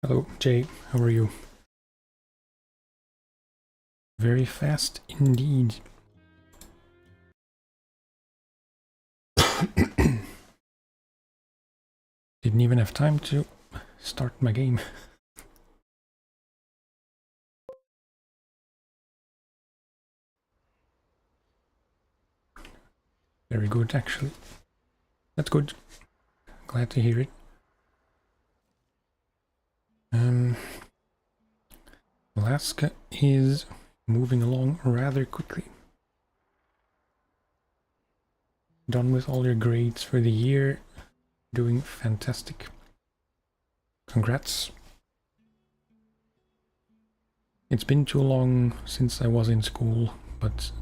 Hello, Jay. How are you? Very fast indeed. Didn't even have time to start my game. Very good, actually. That's good. Glad to hear it. Alaska is moving along rather quickly. Done with all your grades for the year. Doing fantastic. Congrats. It's been too long since I was in school, but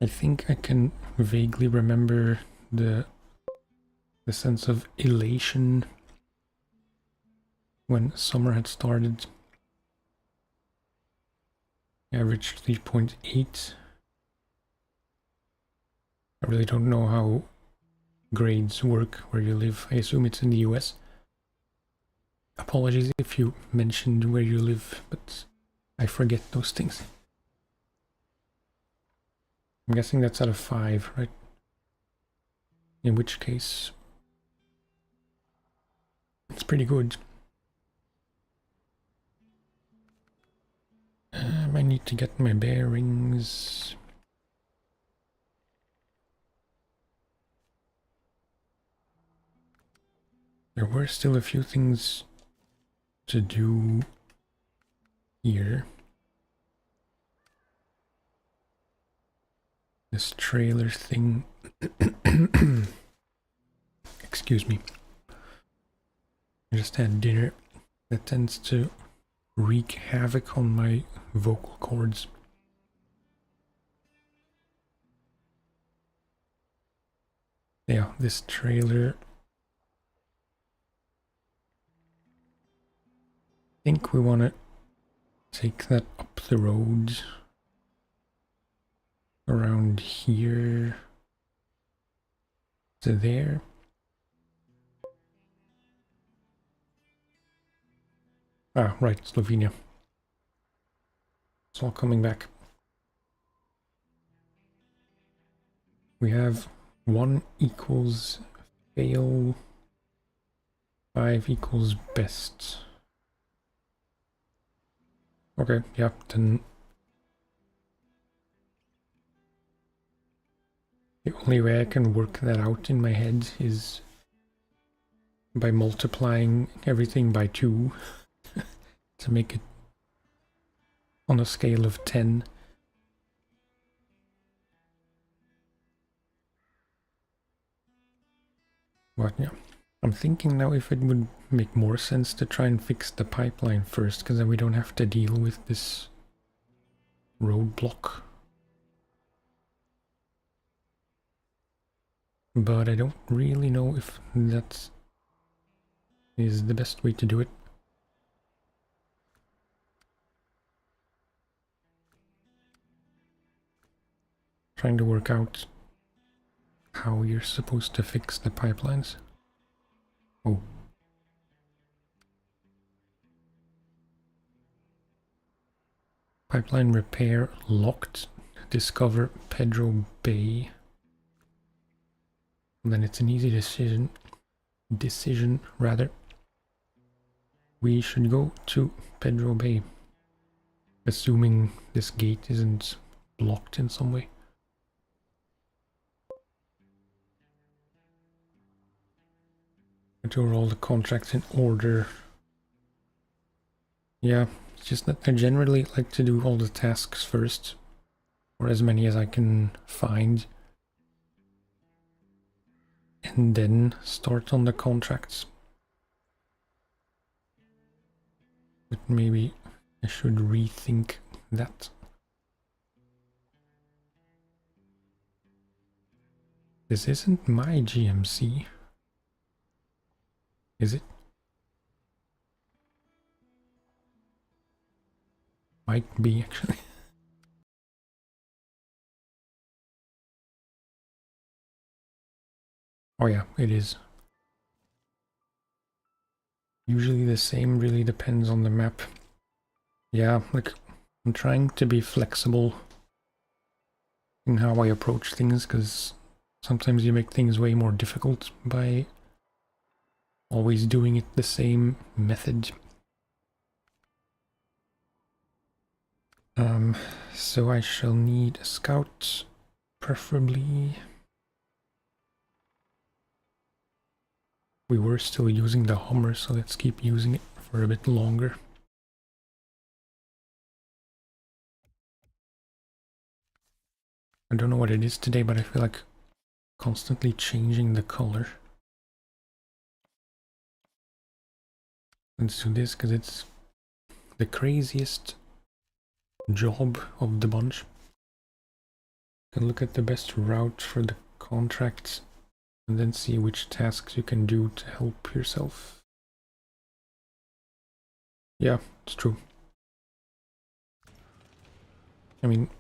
I think I can vaguely remember the sense of elation when summer had started. Average 3.8. I really don't know how grades work where you live. I assume it's in the US. Apologies if you mentioned where you live, but I forget those things. I'm guessing that's out of 5, right? In which case, it's pretty good. I need to get my bearings. There were still a few things to do here. This trailer thing. Excuse me. I just had dinner. That tends to wreak havoc on my vocal cords. Yeah, this trailer. I think we want to take that up the road around here to there. Ah, right, Slovenia. It's all coming back. We have 1 equals fail, 5 equals best. Okay, yeah, then the only way I can work that out in my head is by multiplying everything by 2 to make it on a scale of 10. But yeah, I'm thinking now if it would make more sense to try and fix the pipeline first, because then we don't have to deal with this roadblock. But I don't really know if that is the best way to do it. Trying to work out how you're supposed to fix the pipelines. Oh. Pipeline repair locked. Discover Pedro Bay. And then it's an easy decision rather. We should go to Pedro Bay. Assuming this gate isn't blocked in some way. Are all the contracts in order? Yeah, it's just that I generally like to do all the tasks first, or as many as I can find, and then start on the contracts. But maybe I should rethink that. This isn't my GMC. Is it? Might be, actually. Oh yeah, it is. Usually the same, really depends on the map. Yeah, like, I'm trying to be flexible in how I approach things, because sometimes you make things way more difficult by always doing it the same method. So I shall need a scout, preferably. We were still using the Hummer, so let's keep using it for a bit longer. I don't know what it is today, but I feel like constantly changing the color. Let's do this because it's the craziest job of the bunch. You can look at the best route for the contracts and then see which tasks you can do to help yourself. Yeah, it's true. I mean,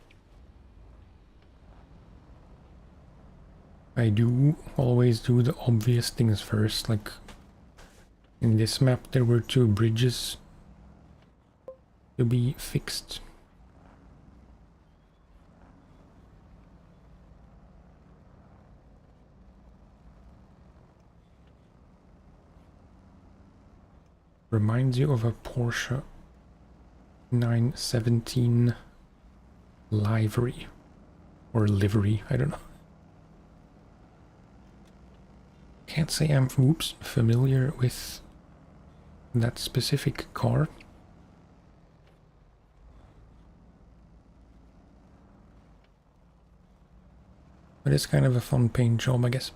I do always do the obvious things first, like in this map there were 2 bridges to be fixed. Reminds you of a Porsche 917 livery. Or livery, I don't know. Can't say I'm familiar with that specific car. But it's kind of a fun paint job, I guess.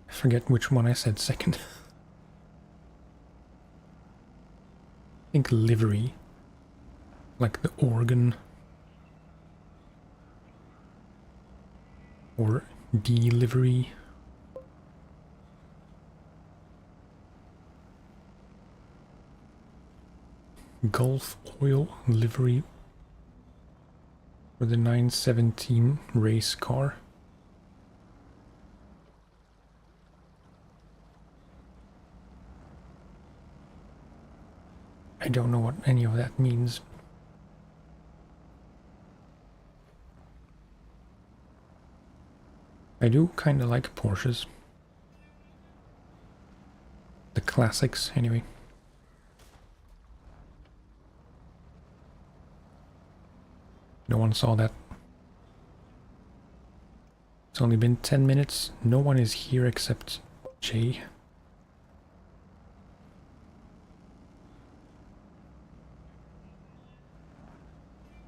I forget which one I said second. I think livery. Like the organ. Or delivery. Gulf Oil livery for the 917 race car. I don't know what any of that means. I do kind of like Porsches. The classics, anyway. No one saw that. It's only been 10 minutes. No one is here except Jay.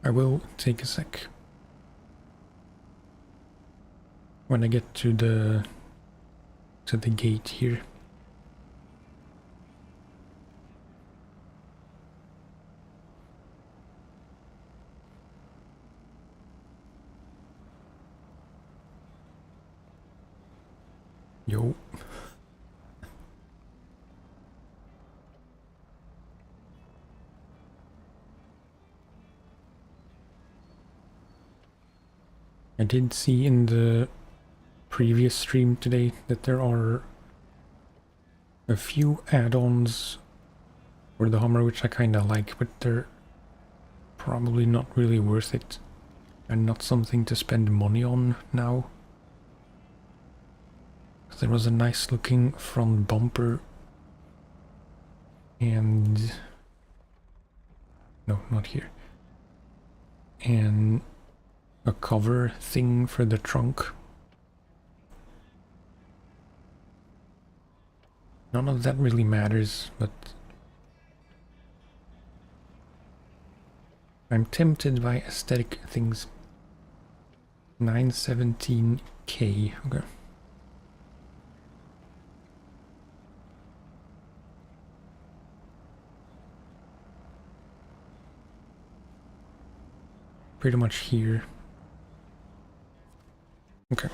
I will take a sec. When I get to the gate here. Yo. I did see in the previous stream today that there are a few add-ons for the Hummer which I kinda like, but they're probably not really worth it and not something to spend money on now. There was a nice looking front bumper and no, not here, and a cover thing for the trunk. None of that really matters, but I'm tempted by aesthetic things. 917K, okay. Pretty much here. Okay.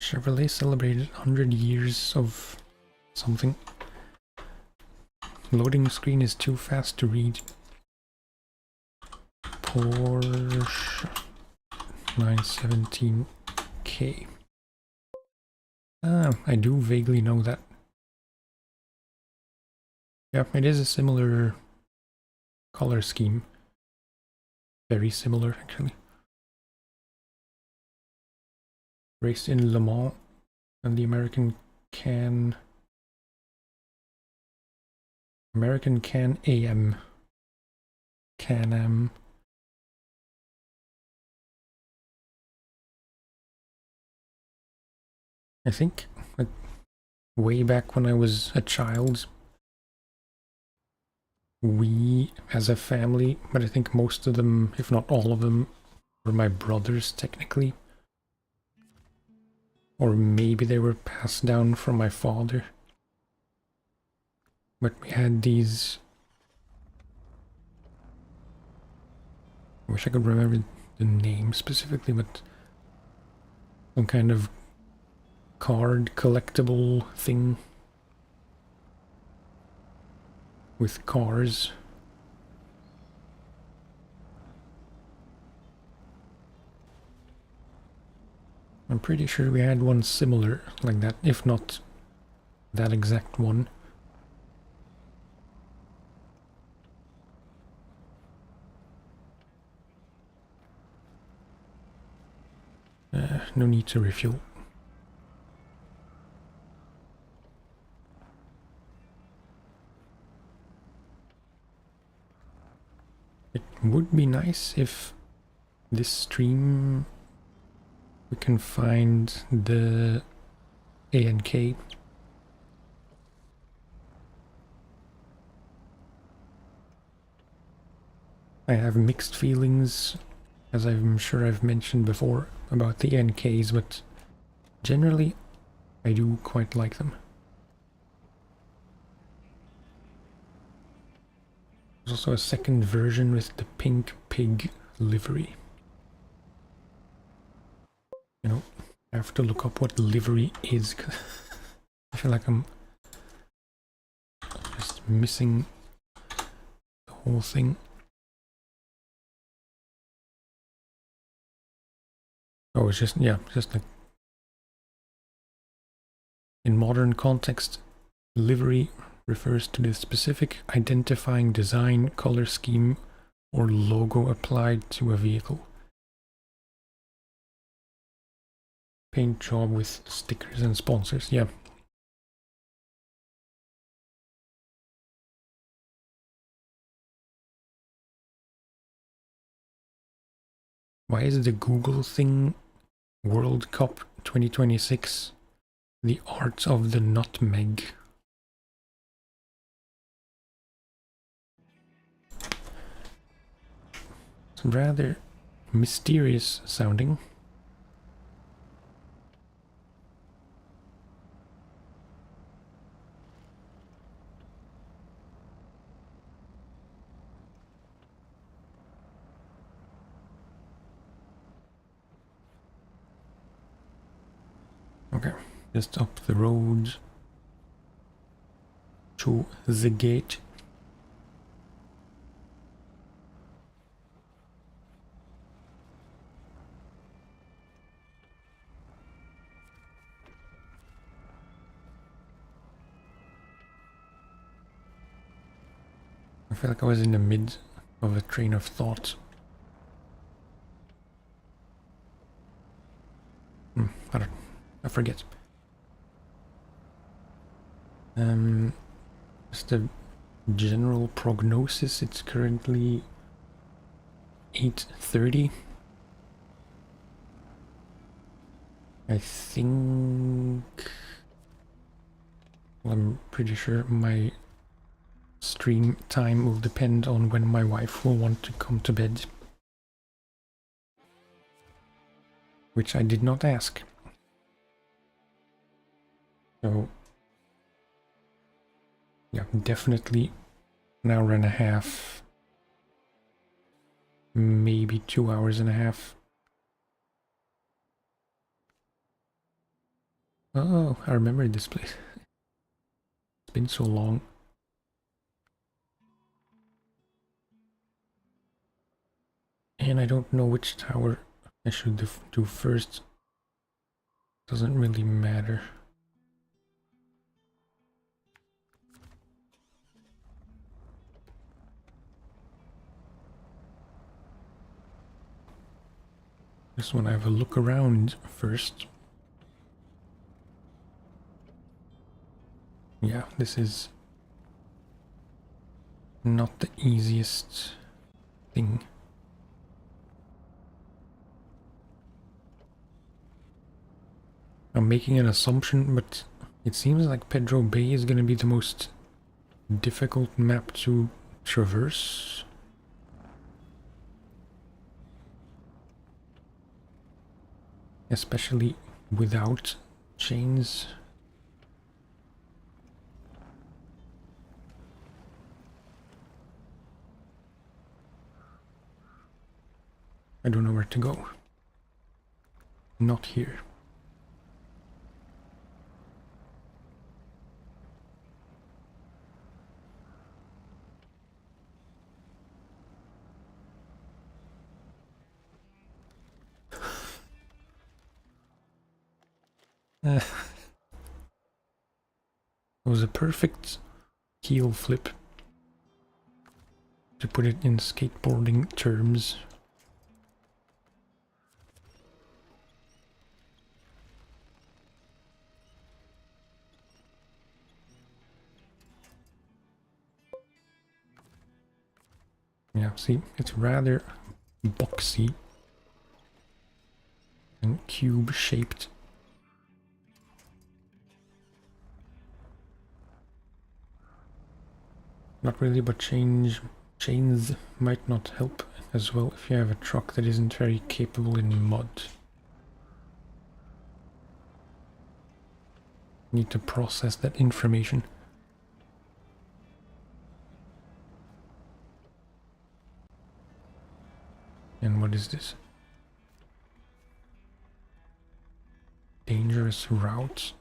Chevrolet celebrated 100 years of something. Loading screen is too fast to read. Porsche 917K. Ah, I do vaguely know that. Yep, it is a similar color scheme. Very similar, actually. Raced in Le Mans and the American Can AM. Can-Am. I think, like, way back when I was a child, we, as a family, but I think most of them, if not all of them, were my brothers, technically. Or maybe they were passed down from my father. But we had these... I wish I could remember the name specifically, but some kind of card collectible thing with cars. I'm pretty sure we had one similar like that, if not that exact one. No need to refuel. It would be nice if this stream we can find the A and K. I have mixed feelings, as I'm sure I've mentioned before, about the NKs, but generally I do quite like them. There's also a second version with the pink pig livery. You know, I have to look up what livery is, 'cause I feel like I'm just missing the whole thing. Oh, it's just, yeah, just like... In modern context, livery refers to the specific identifying design, color scheme, or logo applied to a vehicle. Paint job with stickers and sponsors, yeah. Why is the Google thing World Cup 2026 the art of the nutmeg? It's rather mysterious sounding. Okay, just up the road to the gate. I feel like I was in the mid of a train of thought. I forget. Just a general prognosis, it's currently 8:30. I think... Well, I'm pretty sure my stream time will depend on when my wife will want to come to bed. Which I did not ask. So... yeah, definitely an hour and a half. Maybe 2 hours and a half. Oh, I remember this place. It's been so long. And I don't know which tower I should do first. Doesn't really matter. Just want to have a look around first. Yeah, this is not the easiest thing. I'm making an assumption, but it seems like Pedro Bay is going to be the most difficult map to traverse. Especially without chains. I don't know where to go. Not here. It was a perfect heel flip, to put it in skateboarding terms. Yeah, see, it's rather boxy and cube-shaped. Not really, but chains might not help as well if you have a truck that isn't very capable in mud. Need to process that information. And what is this? Dangerous routes.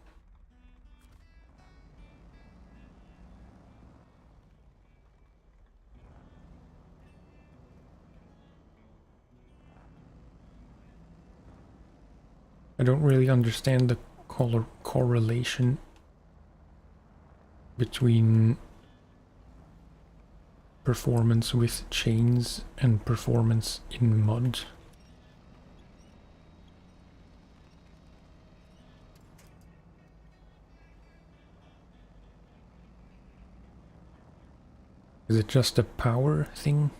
I don't really understand the correlation between performance with chains and performance in mud. Is it just a power thing?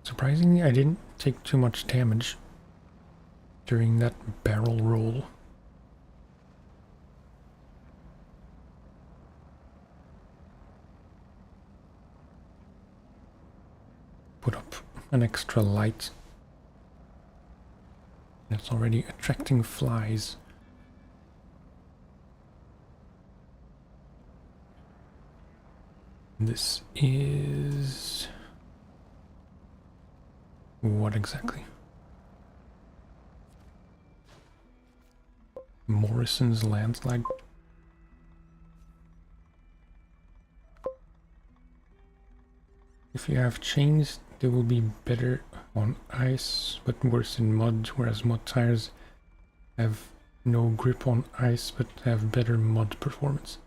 Surprisingly, I didn't take too much damage during that barrel roll. Put up an extra light. It's already attracting flies. This is... what exactly? Morrison's Landslide. If you have chains, they will be better on ice, but worse in mud, whereas mud tires have no grip on ice, but have better mud performance.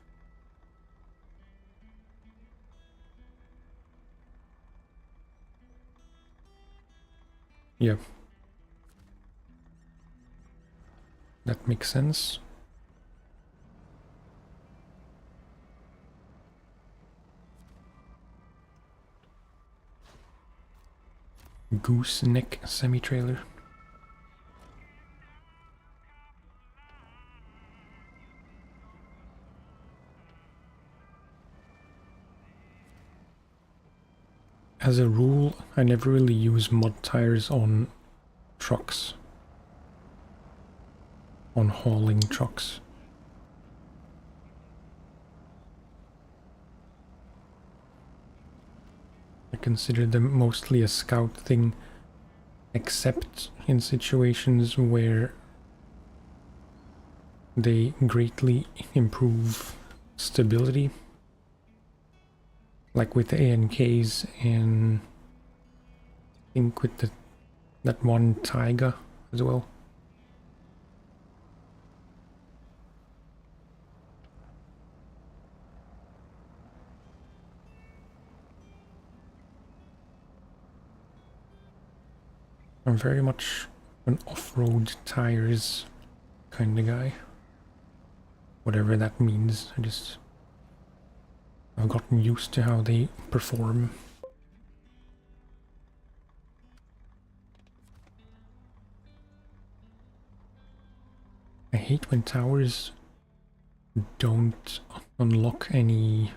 Yeah. That makes sense. Gooseneck semi-trailer. As a rule, I never really use mud tires on trucks. On hauling trucks. I consider them mostly a scout thing, except in situations where they greatly improve stability, like with the ANKs and I think with that one Taiga as well. I'm very much an off-road tires kind of guy. Whatever that means, I've gotten used to how they perform. I hate when towers don't unlock anything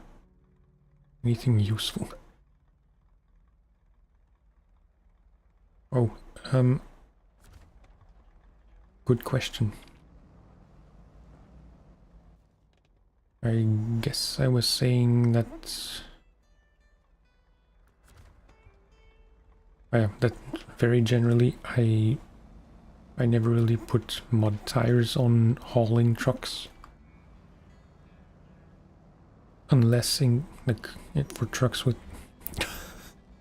useful. Oh, good question. I guess I was saying that... that very generally I never really put mud tires on hauling trucks. Unless for trucks with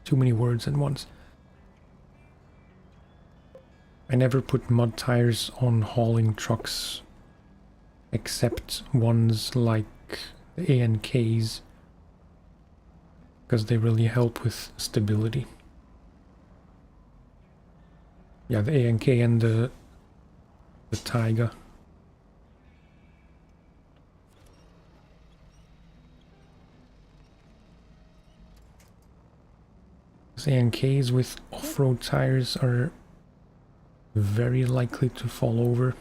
too many words at once. I never put mud tires on hauling trucks except ones like the ANKs, because they really help with stability. Yeah, the ANK and the Taiga. ANKs with off-road tires are very likely to fall over,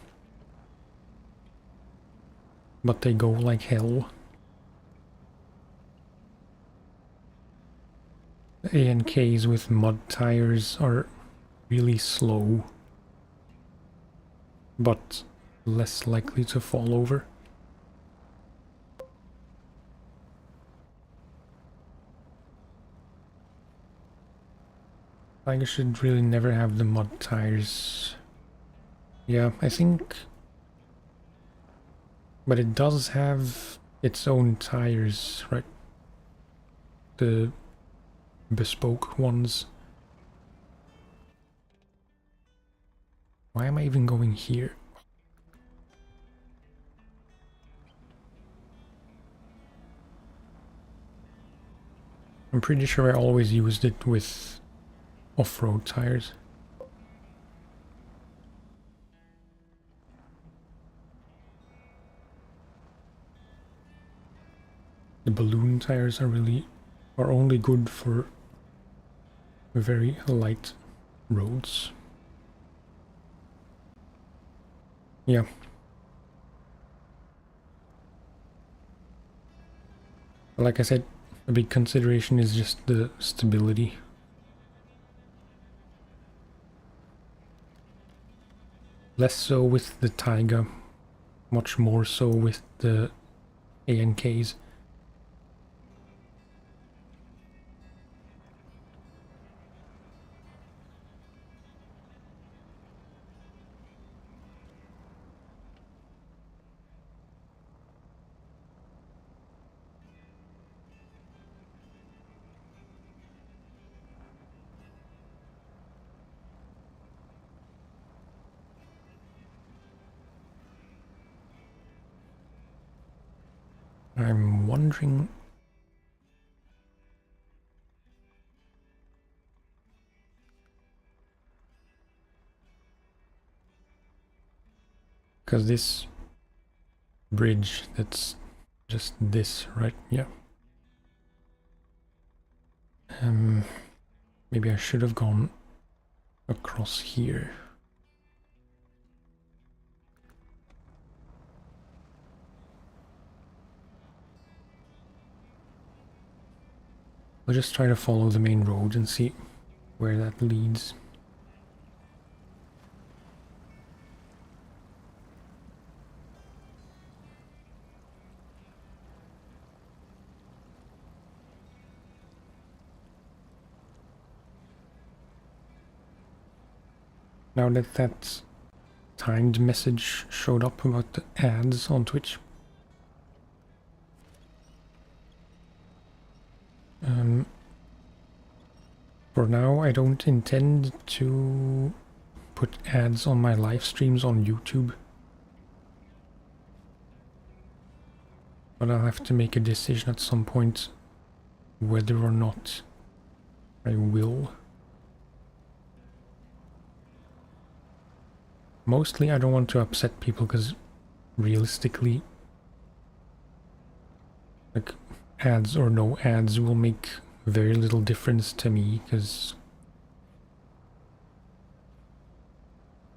but they go like hell. The ANKs with mud tires are really slow, but less likely to fall over. I should really never have the mud tires. Yeah, I think... But it does have its own tires, right? The bespoke ones. Why am I even going here? I'm pretty sure I always used it with off-road tires. The balloon tires are only good for very light roads. Yeah. Like I said, a big consideration is just the stability. Less so with the Taiga, much more so with the ANKs. I'm wondering... Because this bridge, that's just this, right? Yeah. Maybe I should have gone across here. I'll just try to follow the main road and see where that leads. Now that that timed message showed up about the ads on Twitch. For now, I don't intend to put ads on my live streams on YouTube. But I'll have to make a decision at some point whether or not I will. Mostly I don't want to upset people because realistically, like, ads or no ads will make very little difference to me because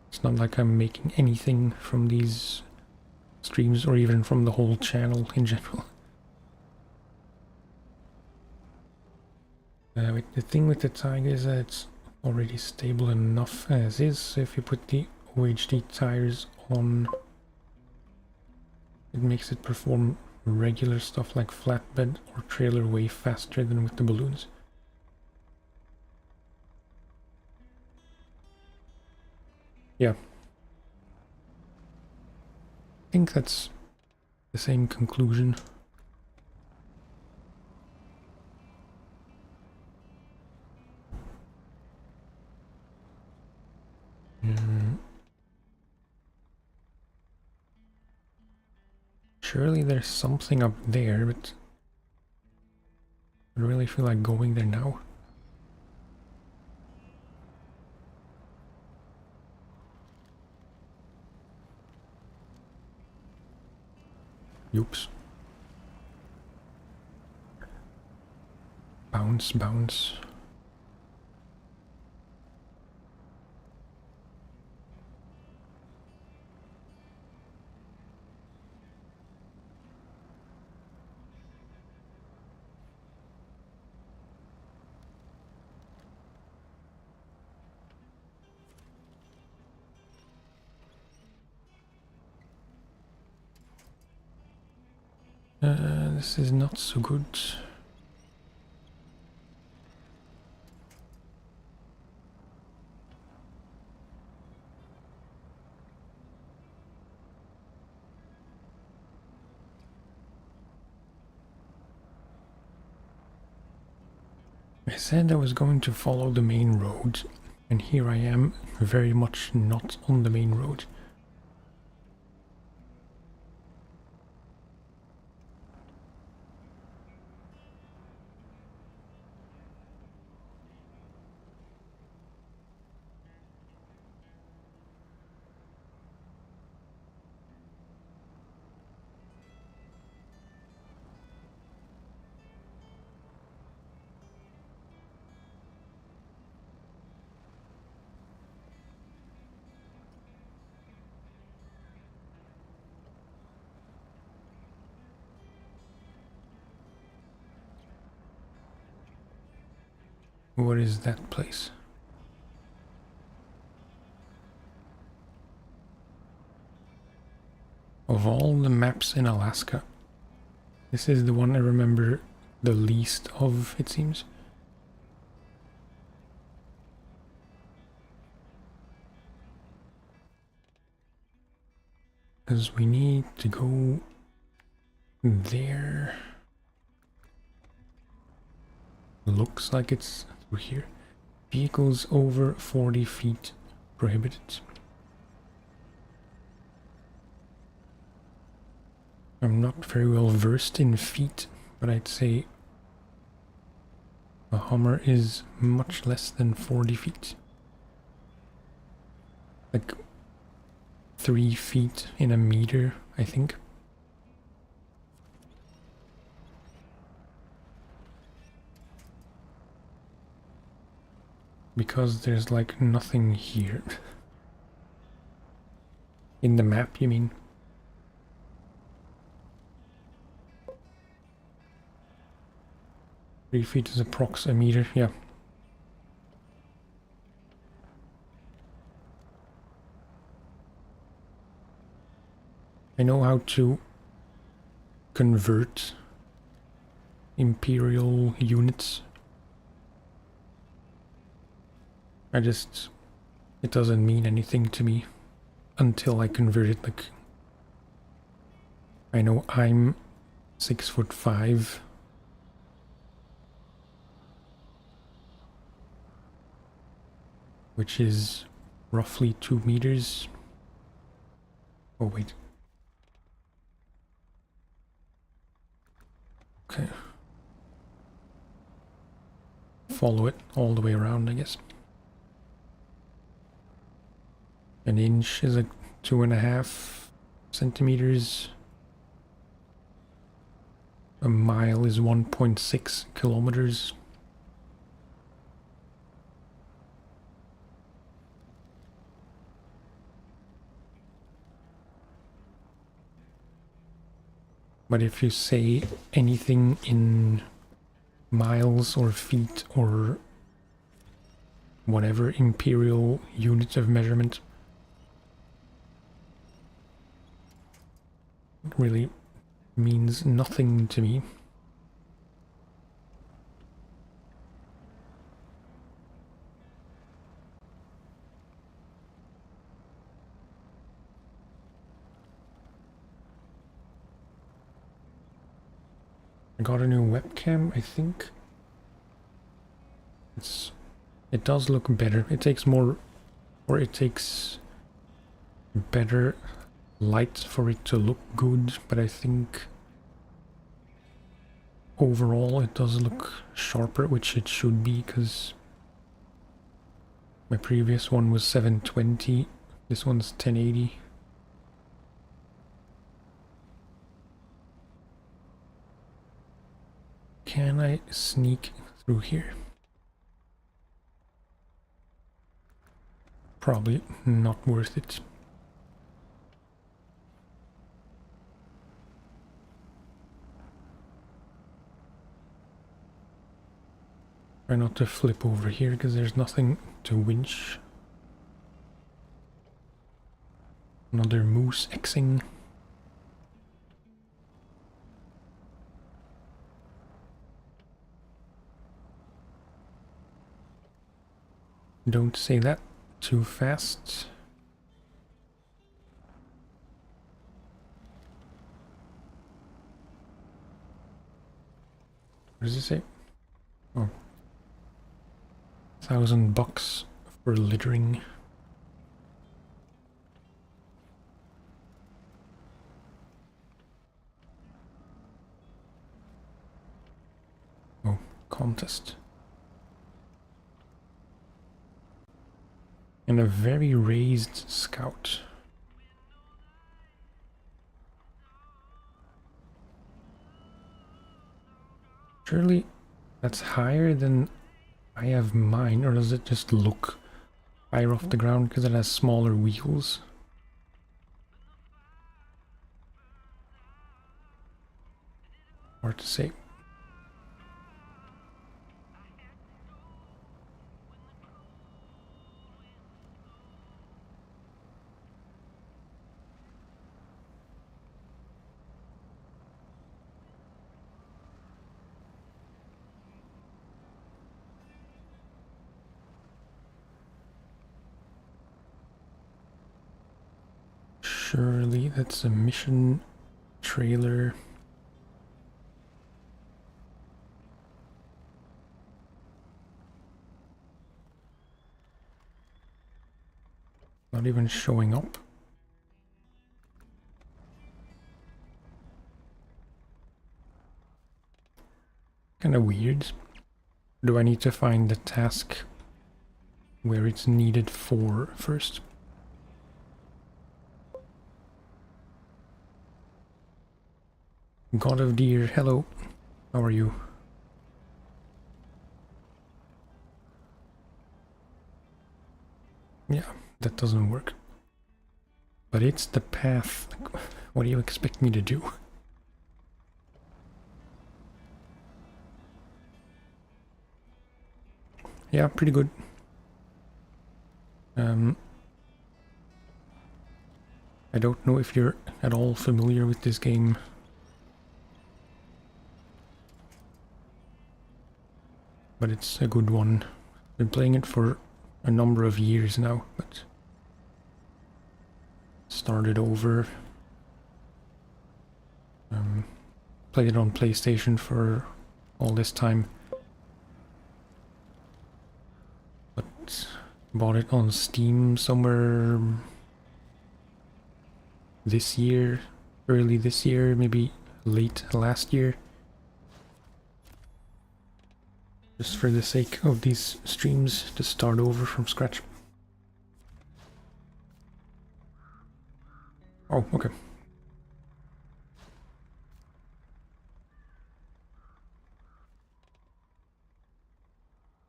it's not like I'm making anything from these streams or even from the whole channel in general. The thing with the tire is that it's already stable enough as is, so if you put the OHD tires on, it makes it perform regular stuff like flatbed or trailer way faster than with the balloons. Yeah. I think that's the same conclusion. Surely there's something up there, but I really feel like going there now. Oops. Bounce, bounce. This is not so good. I said I was going to follow the main road, and here I am, very much not on the main road. What is that place? Of all the maps in Alaska, this is the one I remember the least of, it seems. Because we need to go there. Looks like it's through here. Vehicles over 40 feet prohibited. I'm not very well versed in feet, but I'd say a Hummer is much less than 40 feet. Like 3 feet in a meter, I think. Because there's like nothing here. In the map, you mean? Three feet is approx a meter, yeah. I know how to convert imperial units. I just it doesn't mean anything to me until I convert it. Like, I know I'm 6'5", which is roughly 2 meters. Oh wait. Okay. Follow it all the way around, I guess. An inch is like 2.5 centimeters. A mile is 1.6 kilometers. But if you say anything in miles or feet or whatever imperial units of measurement, it really means nothing to me. I got a new webcam, I think. It does look better. It takes more, or it takes better light for it to look good, but I think overall it does look sharper, which it should be, because my previous one was 720, this one's 1080. Can I sneak through here? Probably not worth it. Try not to flip over here because there's nothing to winch. Another moose Xing. Don't say that too fast. What does it say? Oh. $1,000 for littering. Oh, contest. And a very raised scout. Surely that's higher than I have mine, or does it just look higher off the ground because it has smaller wheels? Hard to say. Surely that's a mission trailer. Not even showing up. Kind of weird. Do I need to find the task where it's needed for first? God of Deer, hello. How are you? Yeah, that doesn't work. But it's the path. What do you expect me to do? Yeah, pretty good. I don't know if you're at all familiar with this game. But it's a good one. Been playing it for a number of years now, but started over. Played it on PlayStation for all this time, but bought it on Steam somewhere this year, early this year, maybe late last year. Just for the sake of these streams, to start over from scratch. Oh, okay.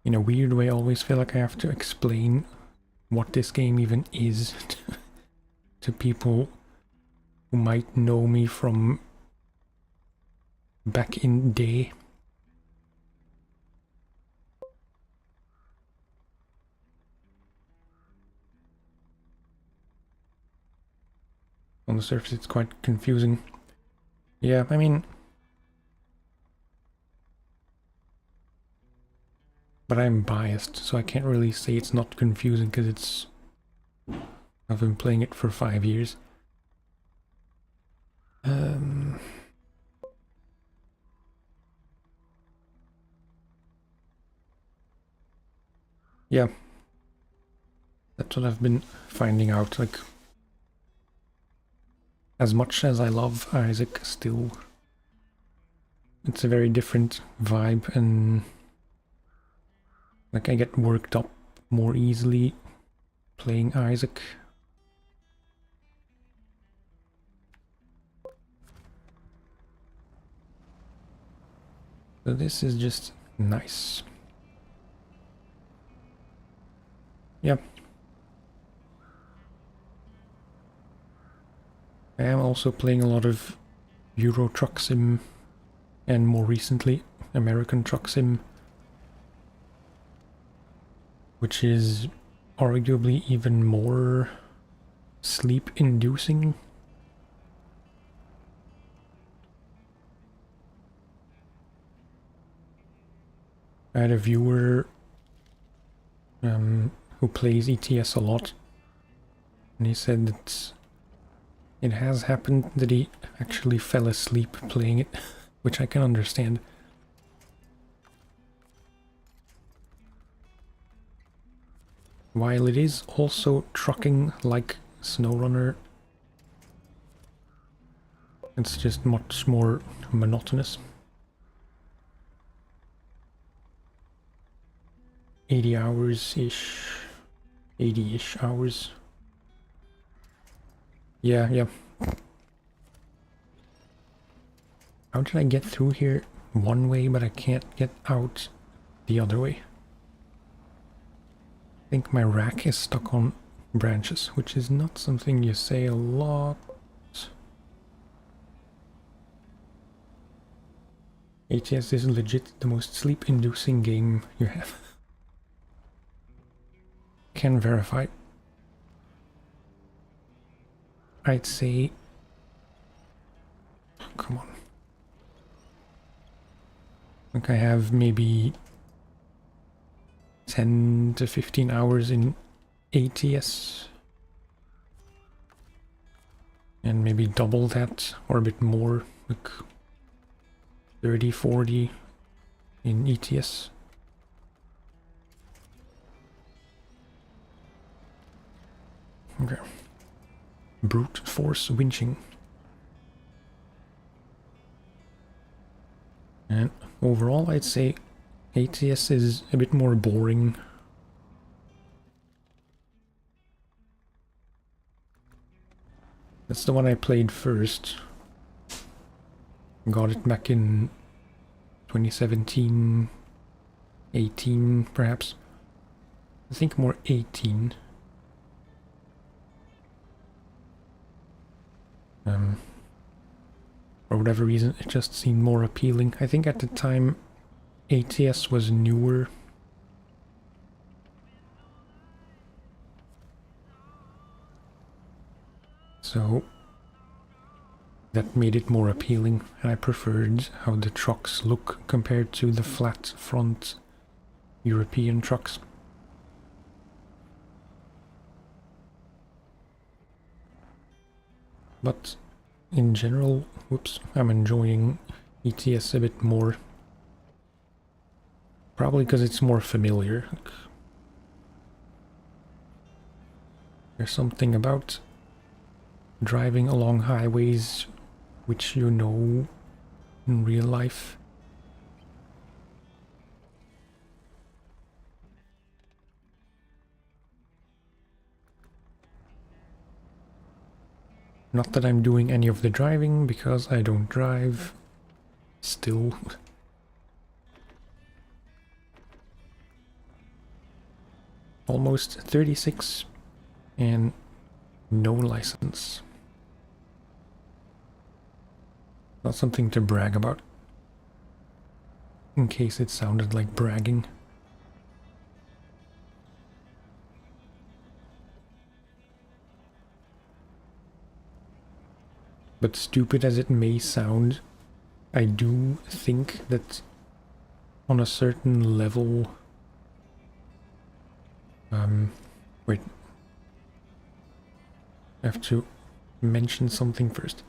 In a weird way, I always feel like I have to explain what this game even is to people who might know me from back in day. On the surface, it's quite confusing. Yeah, I mean... But I'm biased, so I can't really say it's not confusing, because it's... I've been playing it for 5 years. Yeah. That's what I've been finding out, like... As much as I love Isaac, still... It's a very different vibe, and... Like, I get worked up more easily playing Isaac. So this is just nice. Yep. I am also playing a lot of Euro Truck Sim, and more recently American Truck Sim, which is arguably even more sleep-inducing. I had a viewer who plays ETS a lot, and he said that it has happened that he actually fell asleep playing it, which I can understand. While it is also trucking like SnowRunner, it's just much more monotonous. 80 hours-ish, 80-ish hours. Yeah. How did I get through here one way, but I can't get out the other way? I think my rack is stuck on branches, which is not something you say a lot. ATS is legit the most sleep-inducing game you have. Can verify. I'd say... Come on. I think I have maybe 10 to 15 hours in ATS. And maybe double that, or a bit more, like 30, 40 in ETS. Okay. Brute force winching. And overall, I'd say ATS is a bit more boring. That's the one I played first. Got it back in 2017, 18 perhaps. I think more 18. For whatever reason, it just seemed more appealing. I think at the time ATS was newer. So that made it more appealing, and I preferred how the trucks look compared to the flat front European trucks. But in general, whoops, I'm enjoying ETS a bit more. Probably because it's more familiar. There's something about driving along highways which you know in real life. Not that I'm doing any of the driving, because I don't drive. Still. Almost 36 and no license. Not something to brag about. In case it sounded like bragging. But stupid as it may sound, I do think that on a certain level... wait. I have to mention something first.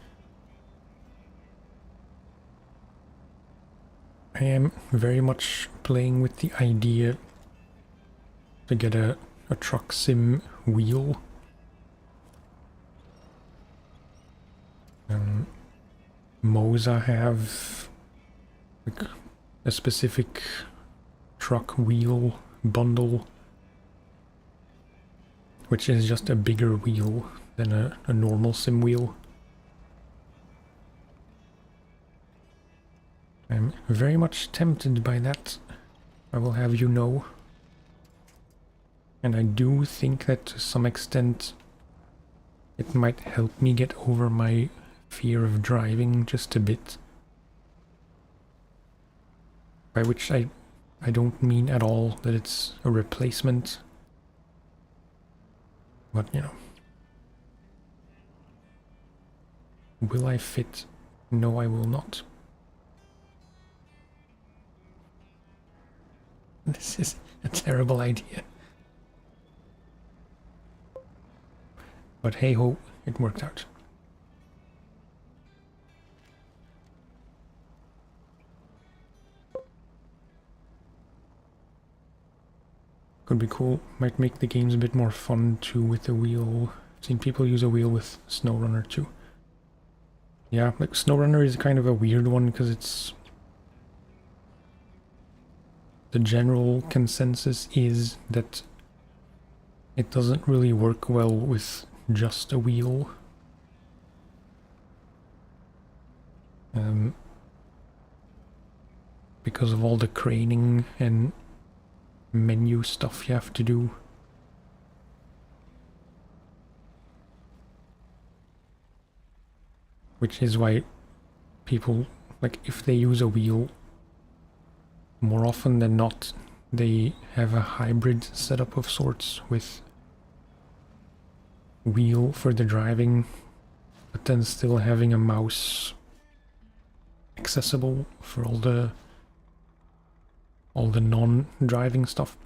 I am very much playing with the idea to get a truck sim wheel. Moza have like a specific truck wheel bundle, which is just a bigger wheel than a normal sim wheel. I'm very much tempted by that, I will have you know. And I do think that to some extent it might help me get over my fear of driving just a bit. By which I don't mean at all that it's a replacement. But, you know. Will I fit? No, I will not. This is a terrible idea. But hey ho, it worked out. Could be cool. Might make the games a bit more fun too with the wheel. I've seen people use a wheel with SnowRunner too. Yeah, like SnowRunner is kind of a weird one because it's... The general consensus is that it doesn't really work well with just a wheel. Because of all the craning and menu stuff you have to do. Which is why people, like, if they use a wheel, more often than not, they have a hybrid setup of sorts with wheel for the driving, but then still having a mouse accessible for all the non-driving stuff.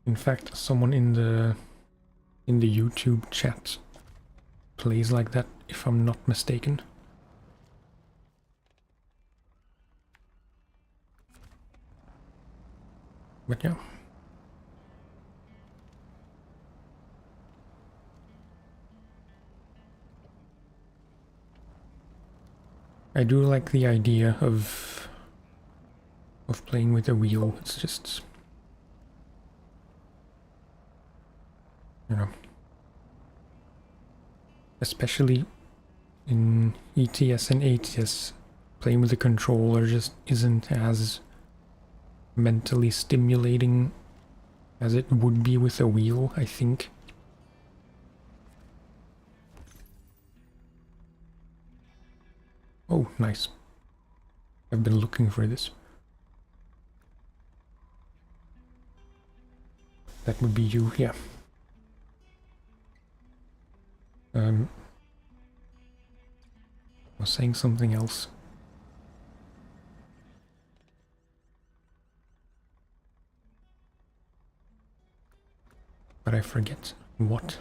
In fact, someone in the YouTube chat plays like that, if I'm not mistaken. But yeah. I do like the idea of playing with a wheel. It's just, you know, especially in ETS and ATS, playing with the controller just isn't as mentally stimulating as it would be with a wheel, I think. Oh, nice. I've been looking for this. That would be you, yeah. I was saying something else. but I forget what.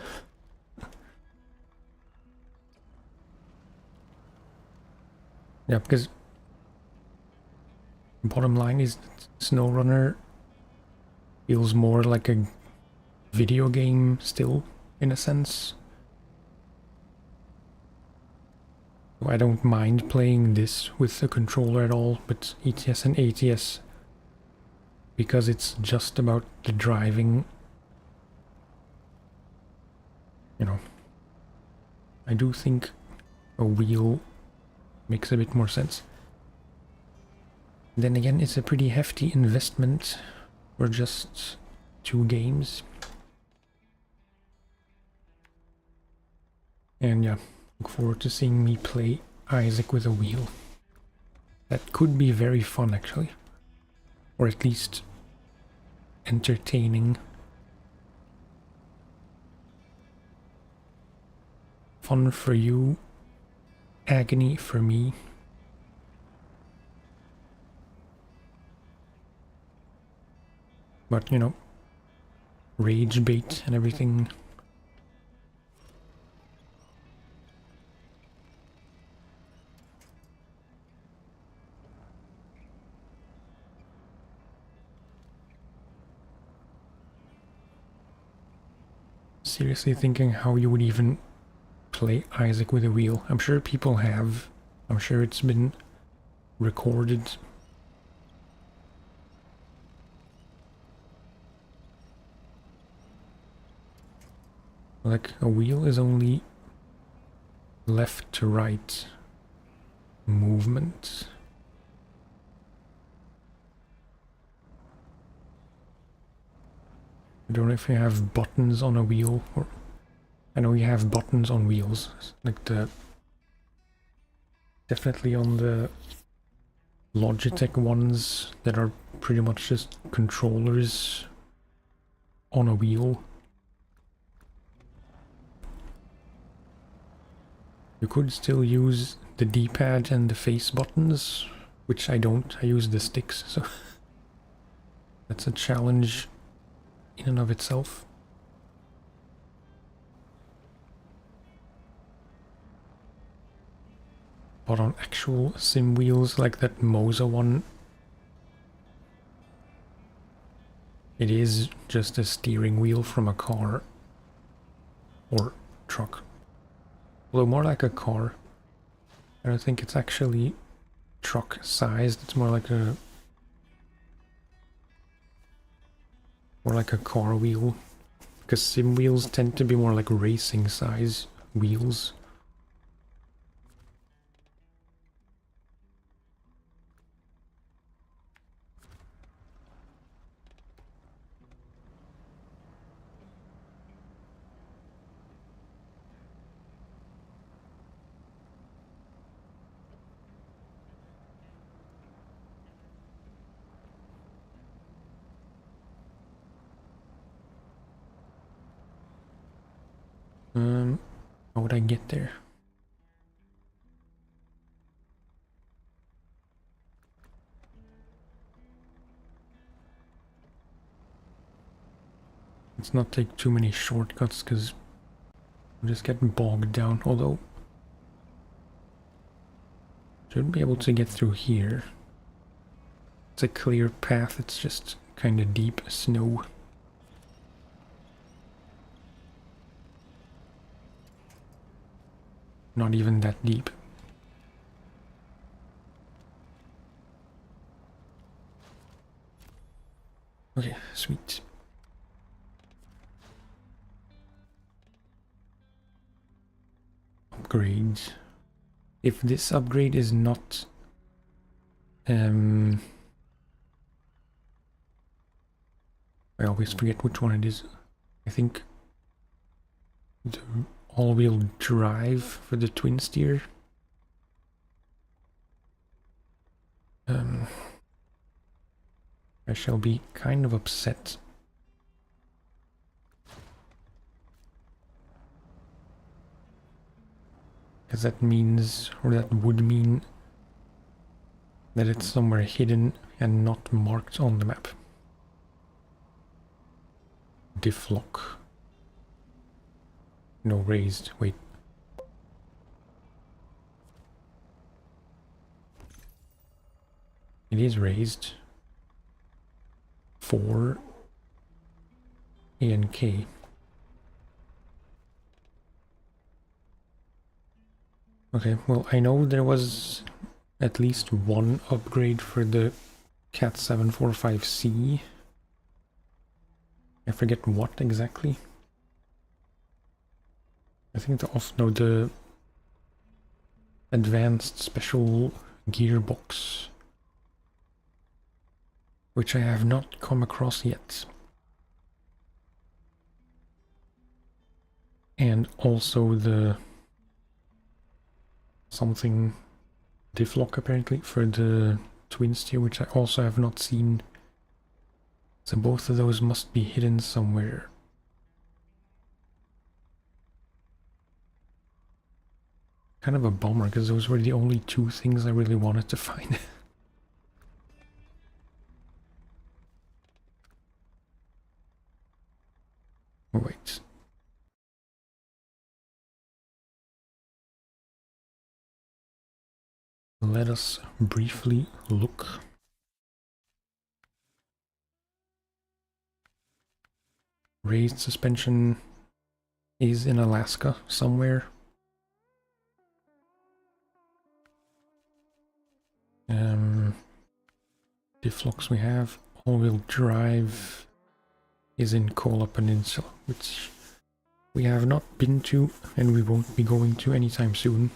Yeah, because bottom line is that SnowRunner feels more like a video game still, in a sense. I don't mind playing this with the controller at all, but ETS and ATS, because it's just about the driving, you know, I do think a wheel makes a bit more sense. Then again, it's a pretty hefty investment for just 2 games. And yeah, look forward to seeing me play Isaac with a wheel. That could be very fun, actually. Or at least entertaining. Fun for you, agony for me. But, you know, rage bait and everything. Seriously thinking how you would even play Isaac with a wheel. I'm sure people have. I'm sure it's been recorded. Like, a wheel is only left to right movement. I don't know if you have buttons on a wheel, or I know you have buttons on wheels, like definitely on the Logitech ones that are pretty much just controllers on a wheel. You could still use the D-pad and the face buttons, which I don't. I use the sticks, so that's a challenge in and of itself. But on actual sim wheels like that Moza one, it is just a steering wheel from a car or truck. Although more like a car. I don't think it's actually truck sized, it's more like a car wheel. Because sim wheels tend to be more like racing size wheels. How would I get there? Let's not take too many shortcuts because we'll just get bogged down, although should be able to get through here. It's a clear path, it's just kind of deep snow. Not even that deep. Okay, sweet. Upgrades. If this upgrade is not I always forget which one it is. I think the all-wheel drive for the twin steer. I shall be kind of upset. Because that means, or that would mean, that it's somewhere hidden and not marked on the map. Diff lock. No, raised. Wait. It is raised. 4 A and K. Okay, well, I know there was at least one upgrade for the Cat 745C. I forget what exactly. I think the advanced special gearbox, which I have not come across yet. And also the something diff lock apparently for the twin steer, which I also have not seen. So both of those must be hidden somewhere. Kind of a bummer, because those were the only 2 things I really wanted to find. Oh, wait. Let us briefly look. Raised suspension is in Alaska somewhere. Diff locks we have. All-wheel drive is in Kola Peninsula, which we have not been to and we won't be going to anytime soon.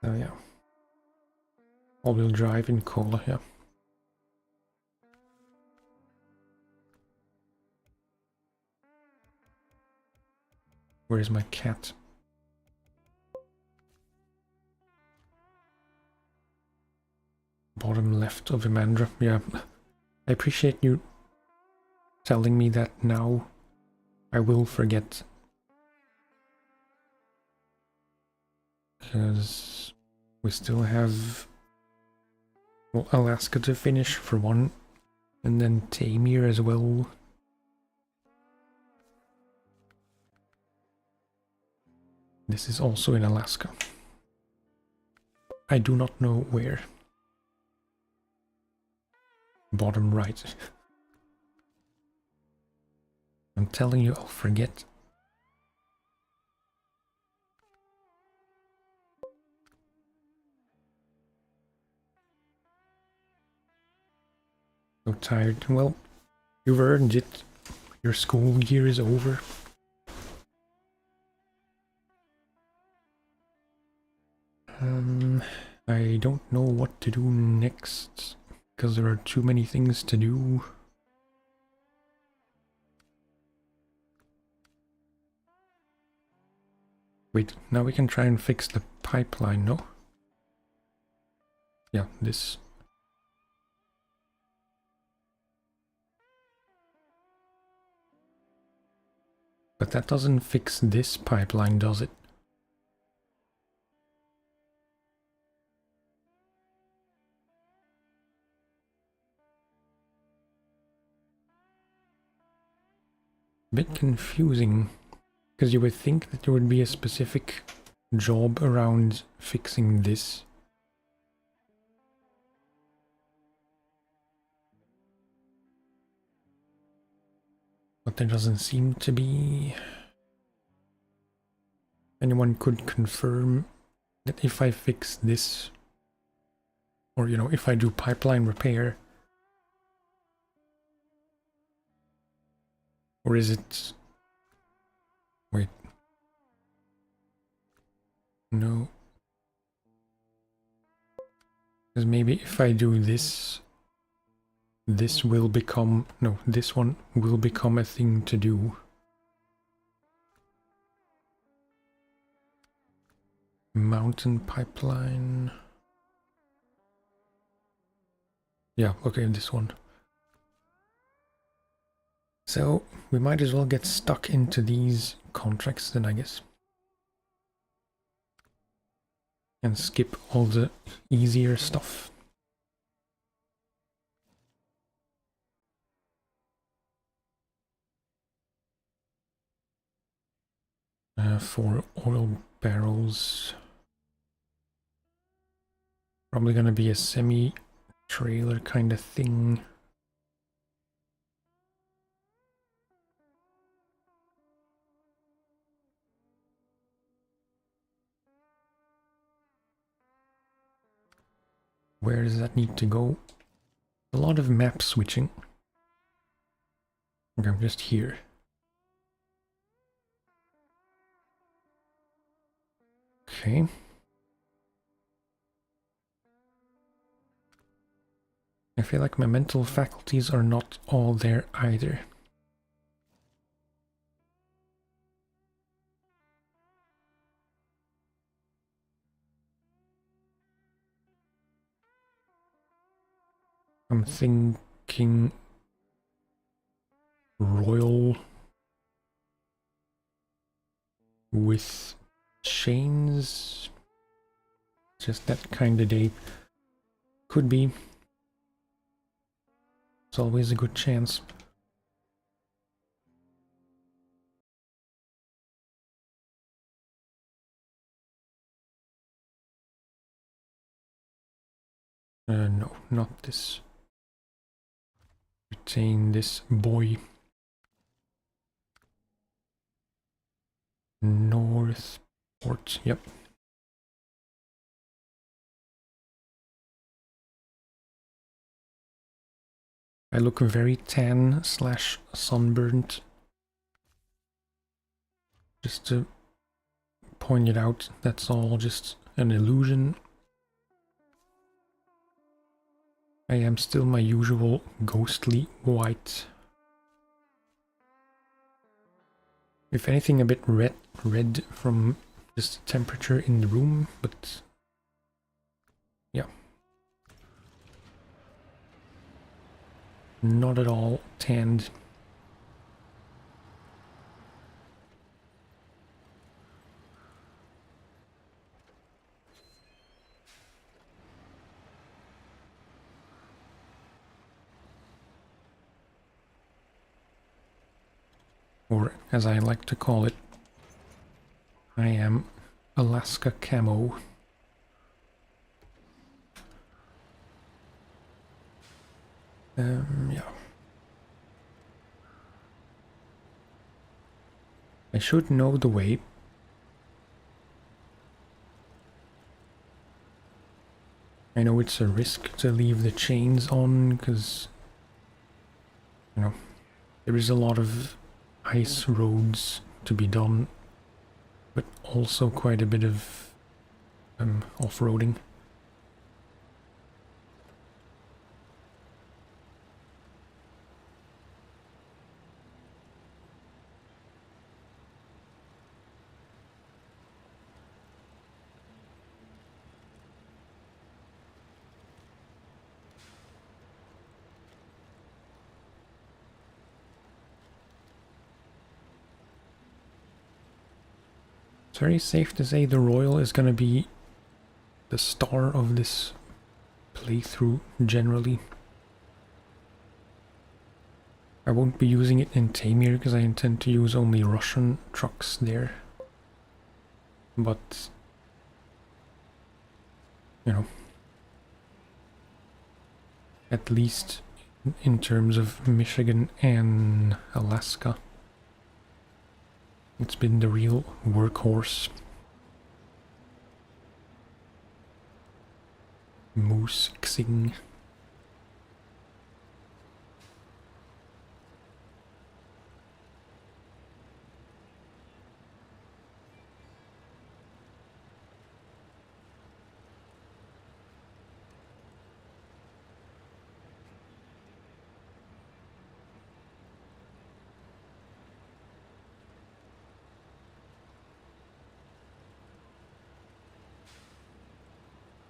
Oh yeah. All-wheel drive in Kola, yeah. Where's my cat? Bottom left of Imandra, yeah. I appreciate you telling me that now. I will forget. Because we still have, well, Alaska to finish for one, and then Tamir as well. This is also in Alaska. I do not know where. Bottom right. I'm telling you, I'll forget. So tired. Well, you've earned it. Your school year is over. I don't know what to do next, because there are too many things to do. Wait, now we can try and fix the pipeline, no? Yeah, this. But that doesn't fix this pipeline, does it? Bit confusing, because you would think that there would be a specific job around fixing this. But there doesn't seem to be. Anyone could confirm that if I fix this, or you know, if I do pipeline repair, or is it... Wait. No. Because maybe if I do this, this will become... No, this one will become a thing to do. Mountain pipeline... Yeah, okay, this one. So, we might as well get stuck into these contracts then, I guess. And skip all the easier stuff. 4 oil barrels. Probably gonna be a semi-trailer kind of thing. Where does that need to go? A lot of map switching. Okay, I'm just here. Okay. I feel like my mental faculties are not all there either. I'm thinking royal with chains. Just that kind of day. Could be. It's always a good chance. No, not this. Retain this boy. Northport, yep. I look very tan / sunburnt. Just to point it out, that's all just an illusion. I am still my usual ghostly white. If anything, a bit red from just the temperature in the room, but yeah. Not at all tanned. Or, as I like to call it, I am Alaska Camo. Yeah. I should know the way. I know it's a risk to leave the chains on, because, you know, there is a lot of ice roads to be done, but also quite a bit of off-roading. It's very safe to say the Royal is going to be the star of this playthrough generally. I won't be using it in Tamir because I intend to use only Russian trucks there. But, you know, at least in terms of Michigan and Alaska, it's been the real workhorse. Moose Xing.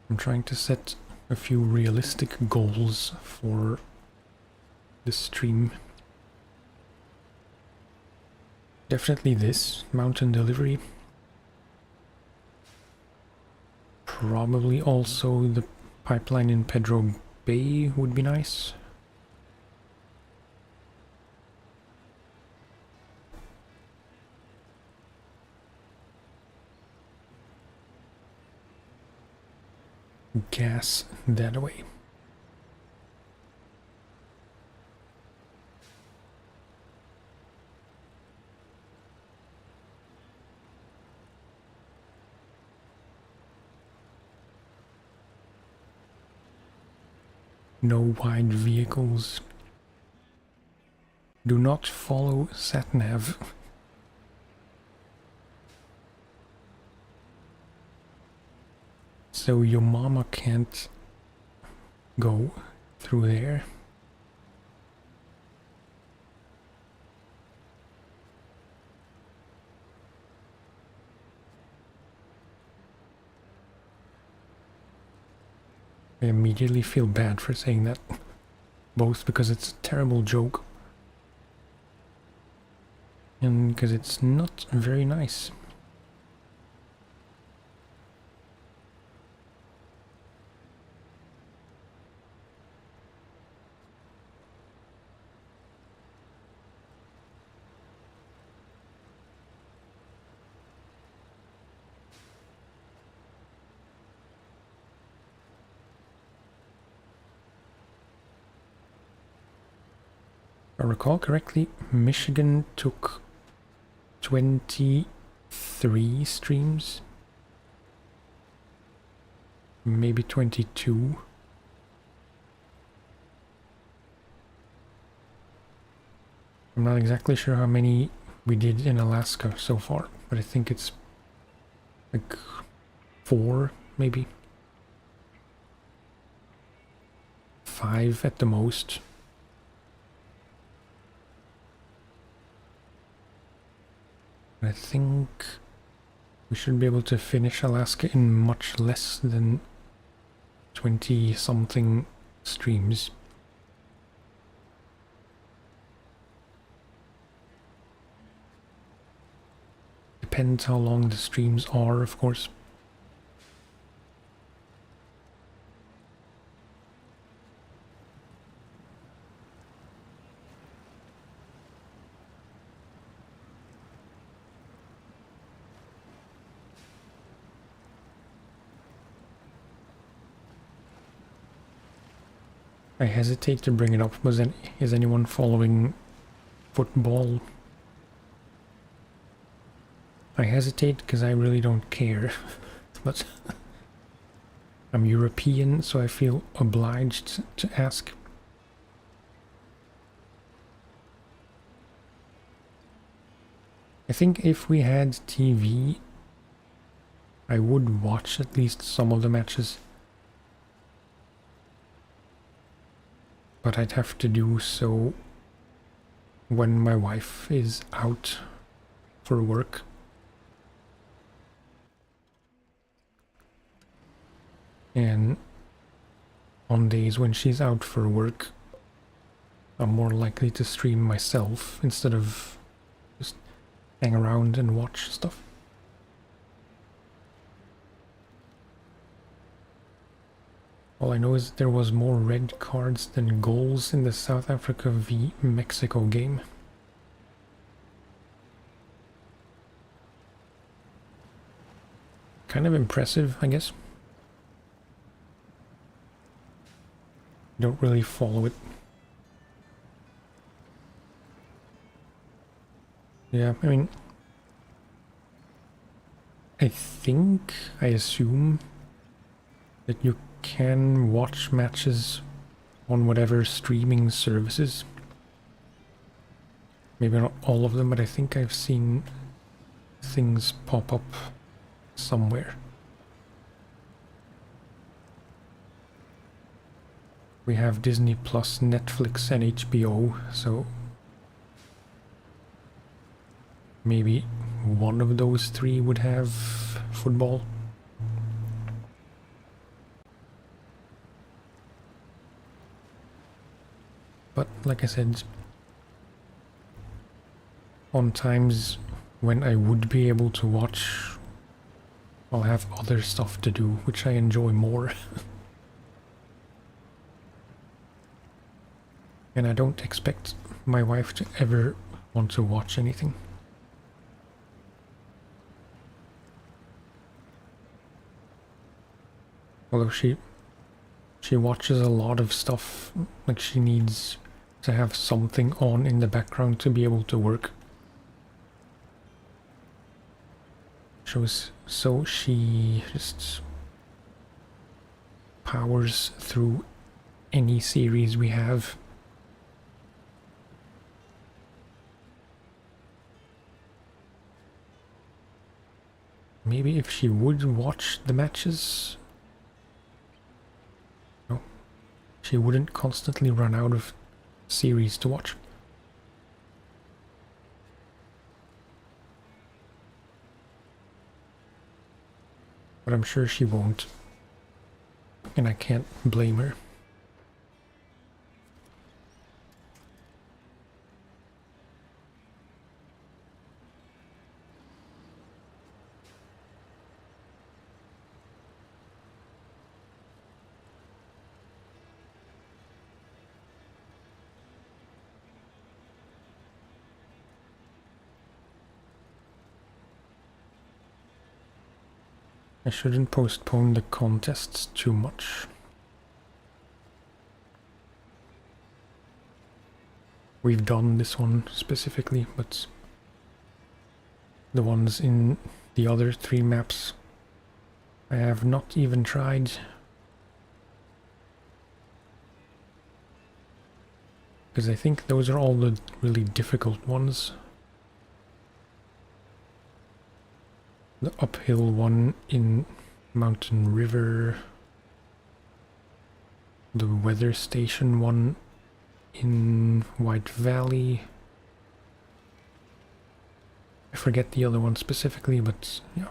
I'm trying to set a few realistic goals for this stream. Definitely this, mountain delivery. Probably also the pipeline in Pedro Bay would be nice. gas that way. No wide vehicles. Do not follow satnav. So your mama can't go through there. I immediately feel bad for saying that, both because it's a terrible joke and because it's not very nice. If I recall correctly, Michigan took 23 streams, maybe 22. I'm not exactly sure how many we did in Alaska so far, but I think it's like 4, maybe 5 at the most. I think we should be able to finish Alaska in much less than 20-something streams. Depends how long the streams are, of course. I hesitate to bring it up. Is anyone following football? I hesitate because I really don't care, but I'm European, so I feel obliged to ask. I think if we had TV, I would watch at least some of the matches. But I'd have to do so when my wife is out for work. And on days when she's out for work, I'm more likely to stream myself instead of just hang around and watch stuff. All I know is there was more red cards than goals in the South Africa v Mexico game. Kind of impressive, I guess. Don't really follow it. Yeah, I mean, I assume that you can watch matches on whatever streaming services. Maybe not all of them, but I think I've seen things pop up somewhere. We have Disney Plus, Netflix, and HBO, so maybe one of those 3 would have football. But like I said, on times when I would be able to watch, I'll have other stuff to do, which I enjoy more. And I don't expect my wife to ever want to watch anything. Although she watches a lot of stuff, like she needs to have something on in the background to be able to work. So she just powers through any series we have. Maybe if she would watch the matches, no, she wouldn't constantly run out of series to watch. But I'm sure she won't, and I can't blame her. I shouldn't postpone the contests too much. We've done this one specifically, but the ones in the other 3 maps I have not even tried. Because I think those are all the really difficult ones. The uphill one in Mountain River, the weather station one in White Valley. I forget the other one specifically, but yeah.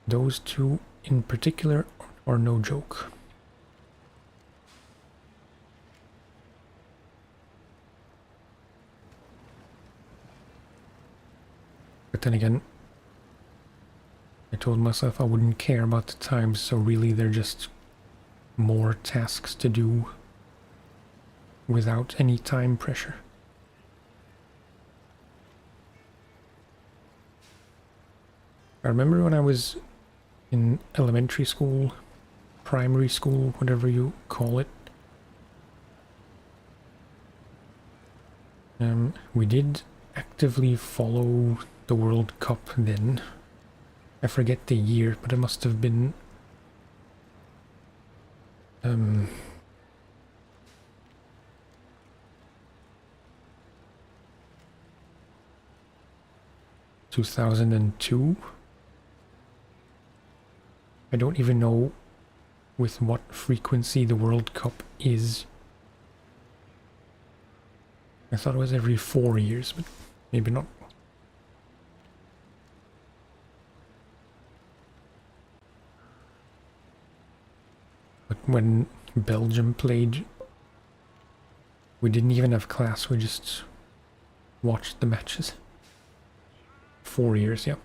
Those 2 in particular are no joke. But then again, I told myself I wouldn't care about the times, so really they're just more tasks to do without any time pressure. I remember when I was in elementary school, primary school, whatever you call it, we did actively follow the World Cup then. I forget the year, but it must have been 2002. I don't even know with what frequency the World Cup is. I thought it was every 4 years, but maybe not. But when Belgium played, we didn't even have class, we just watched the matches. 4 years, yeah.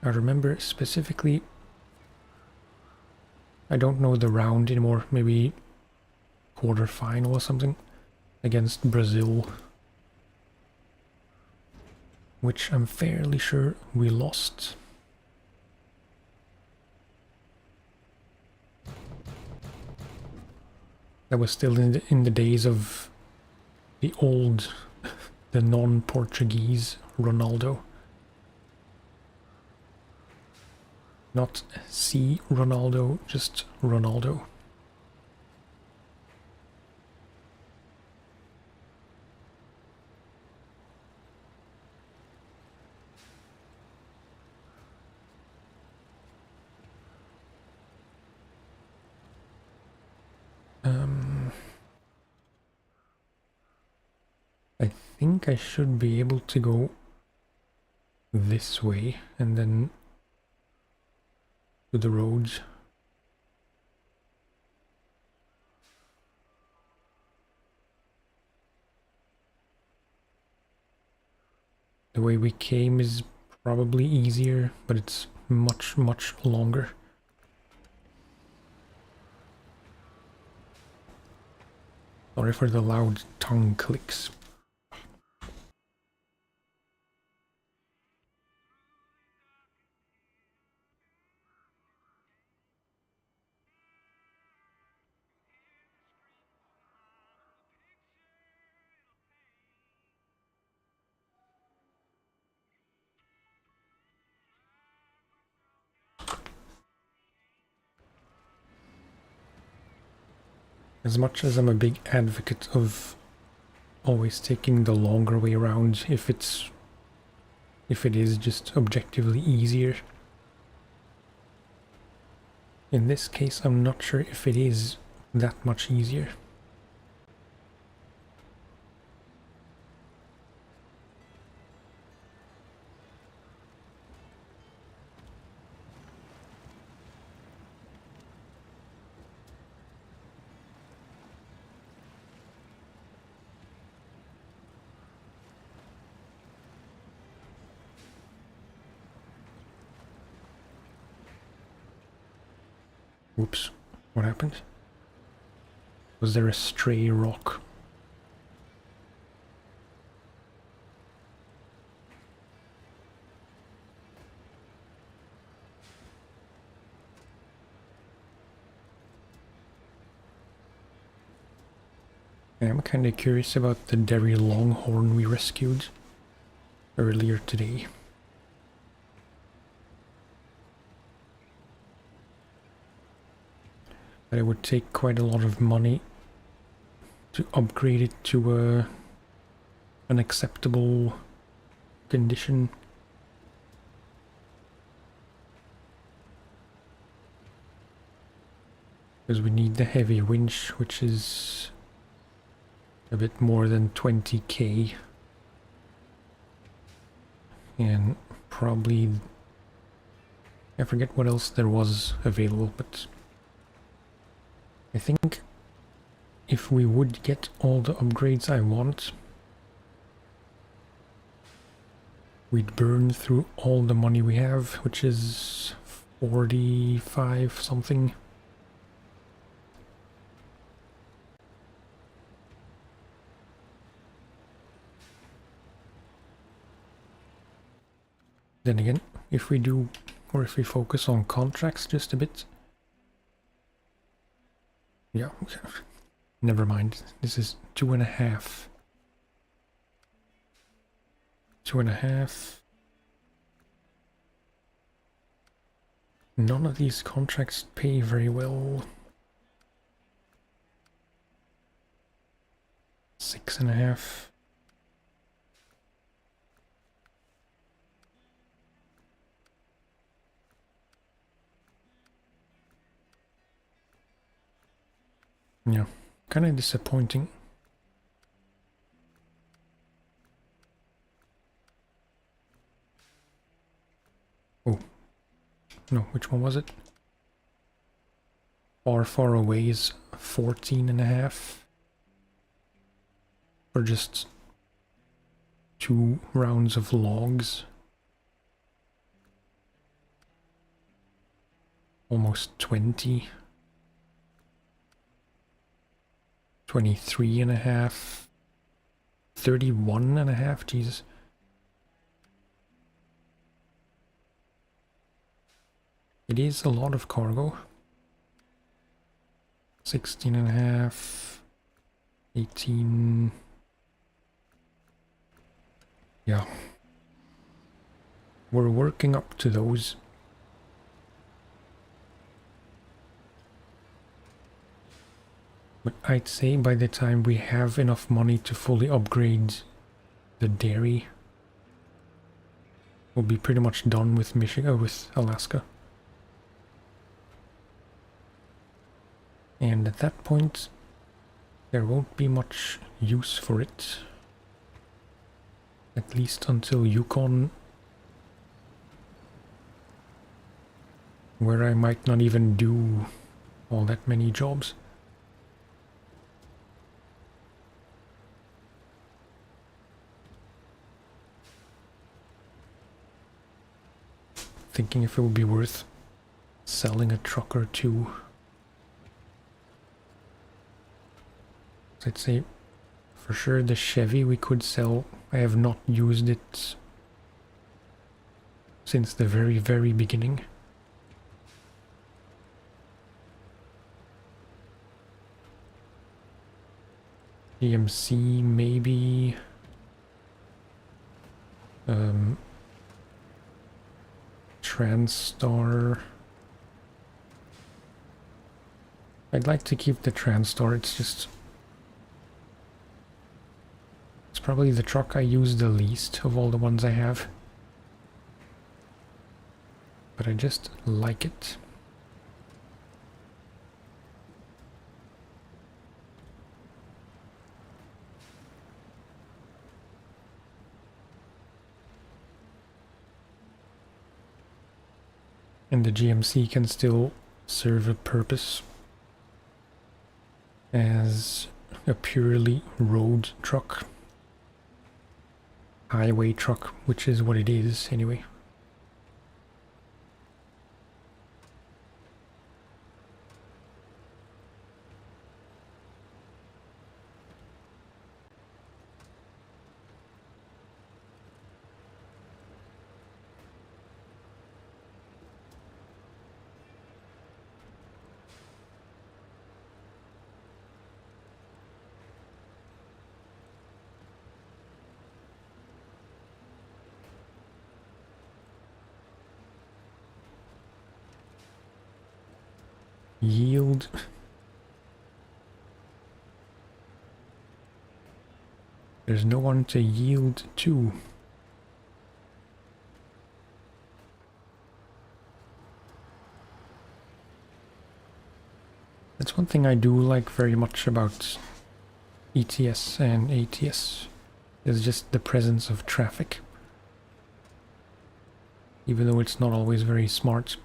I remember specifically, I don't know the round anymore, maybe quarter-final or something, against Brazil, which I'm fairly sure we lost. That was still in the days of the old, the non-Portuguese Ronaldo. Not C Ronaldo, just Ronaldo. I think I should be able to go this way and then to the roads. The way we came is probably easier, but it's much, much longer. Sorry for the loud tongue clicks. As much as I'm a big advocate of always taking the longer way around if it is just objectively easier. In this case, I'm not sure if it is that much easier. Whoops, what happened? Was there a stray rock? I'm kind of curious about the dairy longhorn we rescued earlier today. But it would take quite a lot of money to upgrade it to an acceptable condition. Because we need the heavy winch, which is a bit more than 20k. And probably, I forget what else there was available, but I think if we would get all the upgrades I want, we'd burn through all the money we have, which is 45 something. Then again, if we do, or if we focus on contracts just a bit, yeah, never mind. This is 2.5. 2.5. None of these contracts pay very well. 6.5. Yeah, kind of disappointing. Oh, no, which one was it? Far away is 14.5 for just 2 rounds of logs. Almost 20. 23.5. 31.5, Jesus. It is a lot of cargo. 16.5. 18. Yeah. We're working up to those. But I'd say by the time we have enough money to fully upgrade the dairy, we'll be pretty much done with Michigan, with Alaska. And at that point, there won't be much use for it. At least until Yukon, where I might not even do all that many jobs. Thinking if it would be worth selling a truck or two. I'd say for sure the Chevy we could sell. I have not used it since the very beginning. EMC maybe. Transstar. I'd like to keep the Transtor, it's just... It's probably the truck I use the least of all the ones I have. But I just like it. And the GMC can still serve a purpose as a purely road truck. Highway truck, which is what it is anyway. Yield. There's no one to yield to. That's one thing I do like very much about ETS and ATS, is just the presence of traffic. Even though it's not always very smart.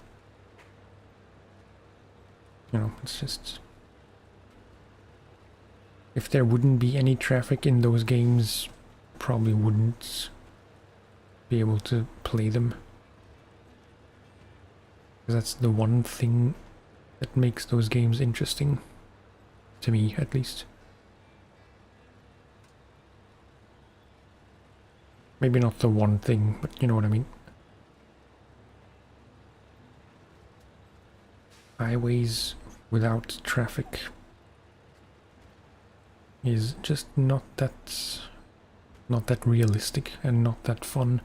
You know, it's just... If there wouldn't be any traffic in those games, probably wouldn't be able to play them. Because that's the one thing that makes those games interesting. To me, at least. Maybe not the one thing, but you know what I mean. Highways without traffic is just not that realistic and not that fun.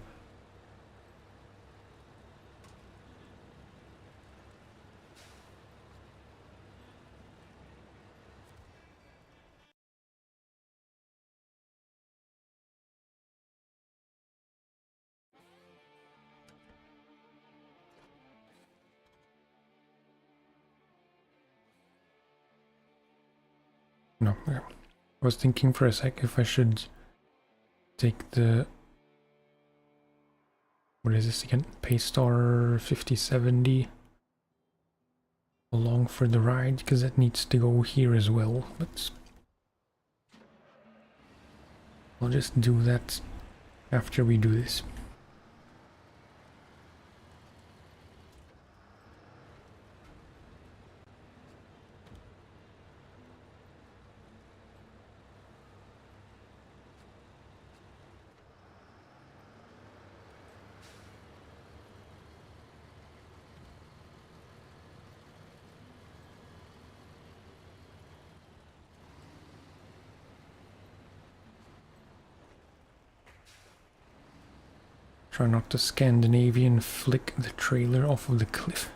No, I was thinking for a sec if I should take the... What is this again? Paystar 5070 along for the ride, because that needs to go here as well, but I'll just do that after we do this. Try not to Scandinavian flick the trailer off of the cliff.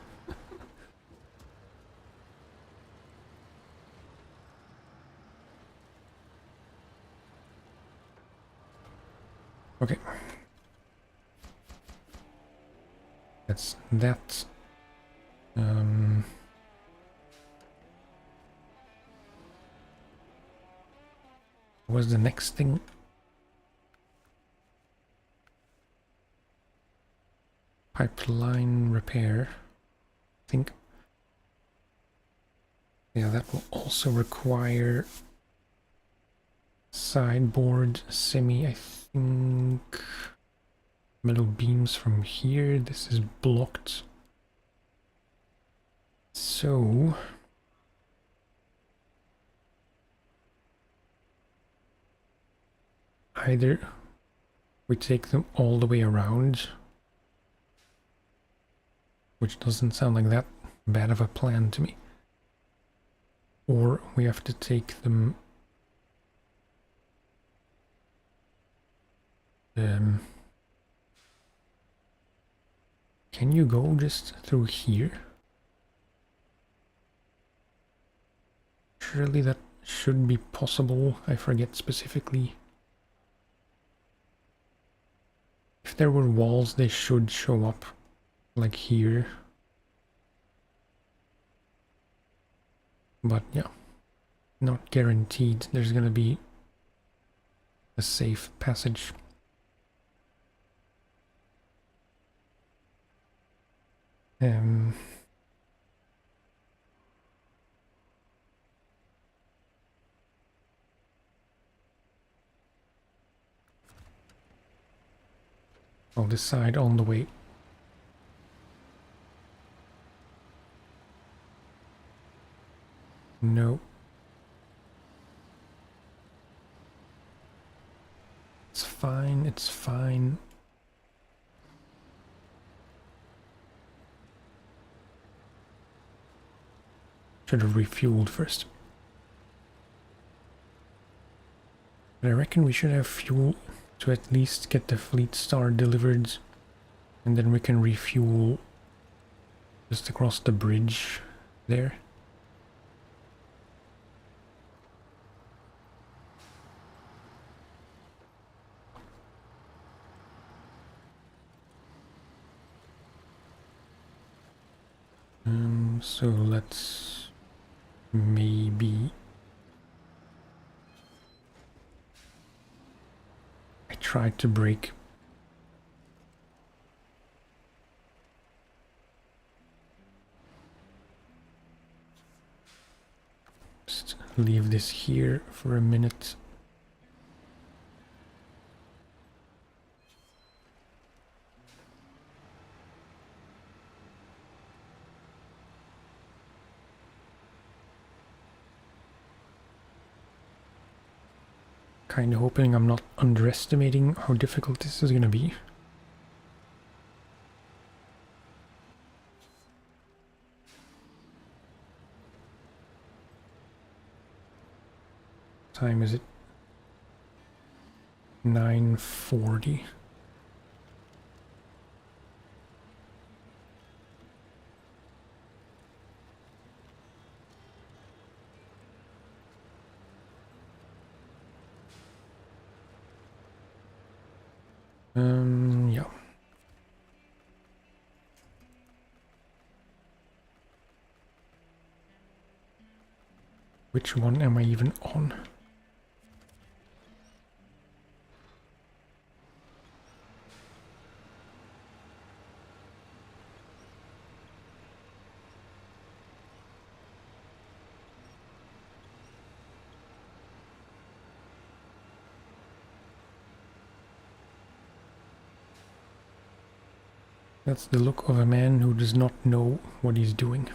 Okay. That's that. What was the next thing? Pipeline repair, I think. Yeah, that will also require sideboard semi, I think. Metal beams from here. This is blocked. So... either we take them all the way around, which doesn't sound like that bad of a plan to me, or we have to take them can you go just through here? Surely that should be possible. I forget specifically. If there were walls, they should show up, like here. But yeah, not guaranteed there's gonna be a safe passage. I'll decide on the way. No. It's fine, it's fine. Should have refueled first. But I reckon we should have fuel to at least get the fleet star delivered, and then we can refuel just across the bridge there. So let's maybe... I tried to break. Just leave this here for a minute. Kind of hoping I'm not underestimating how difficult this is going to be. Time is it? 9:40. Yeah. Which one am I even on? That's the look of a man who does not know what he's doing.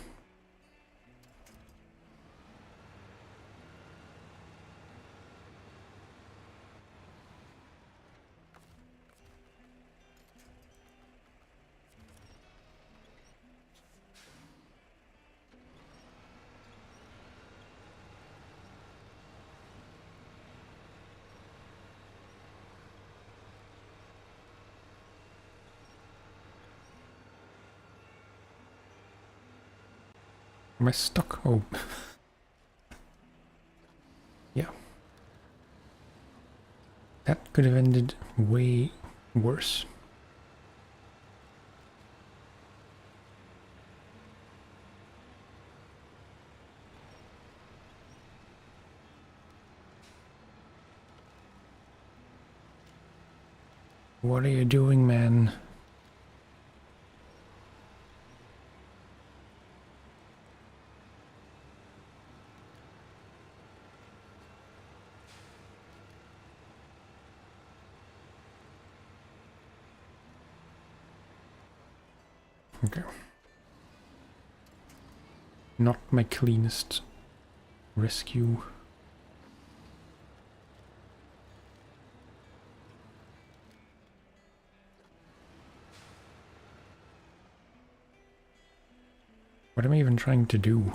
Am I stuck? Oh. Yeah. That could have ended way worse. What are you doing, man? Okay. Not my cleanest rescue. What am I even trying to do?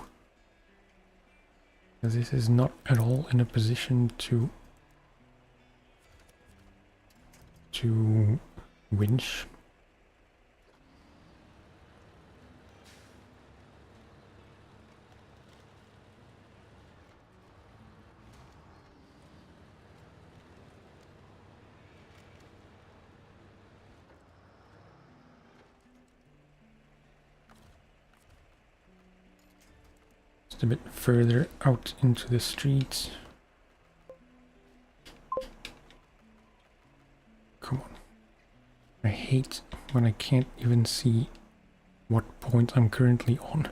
Because this is not at all in a position to winch. Just a bit further out into the streets. Come on. I hate when I can't even see what point I'm currently on.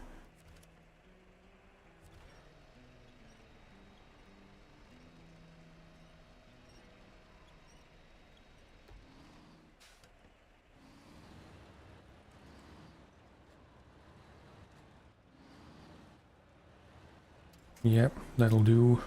Yep, that'll do.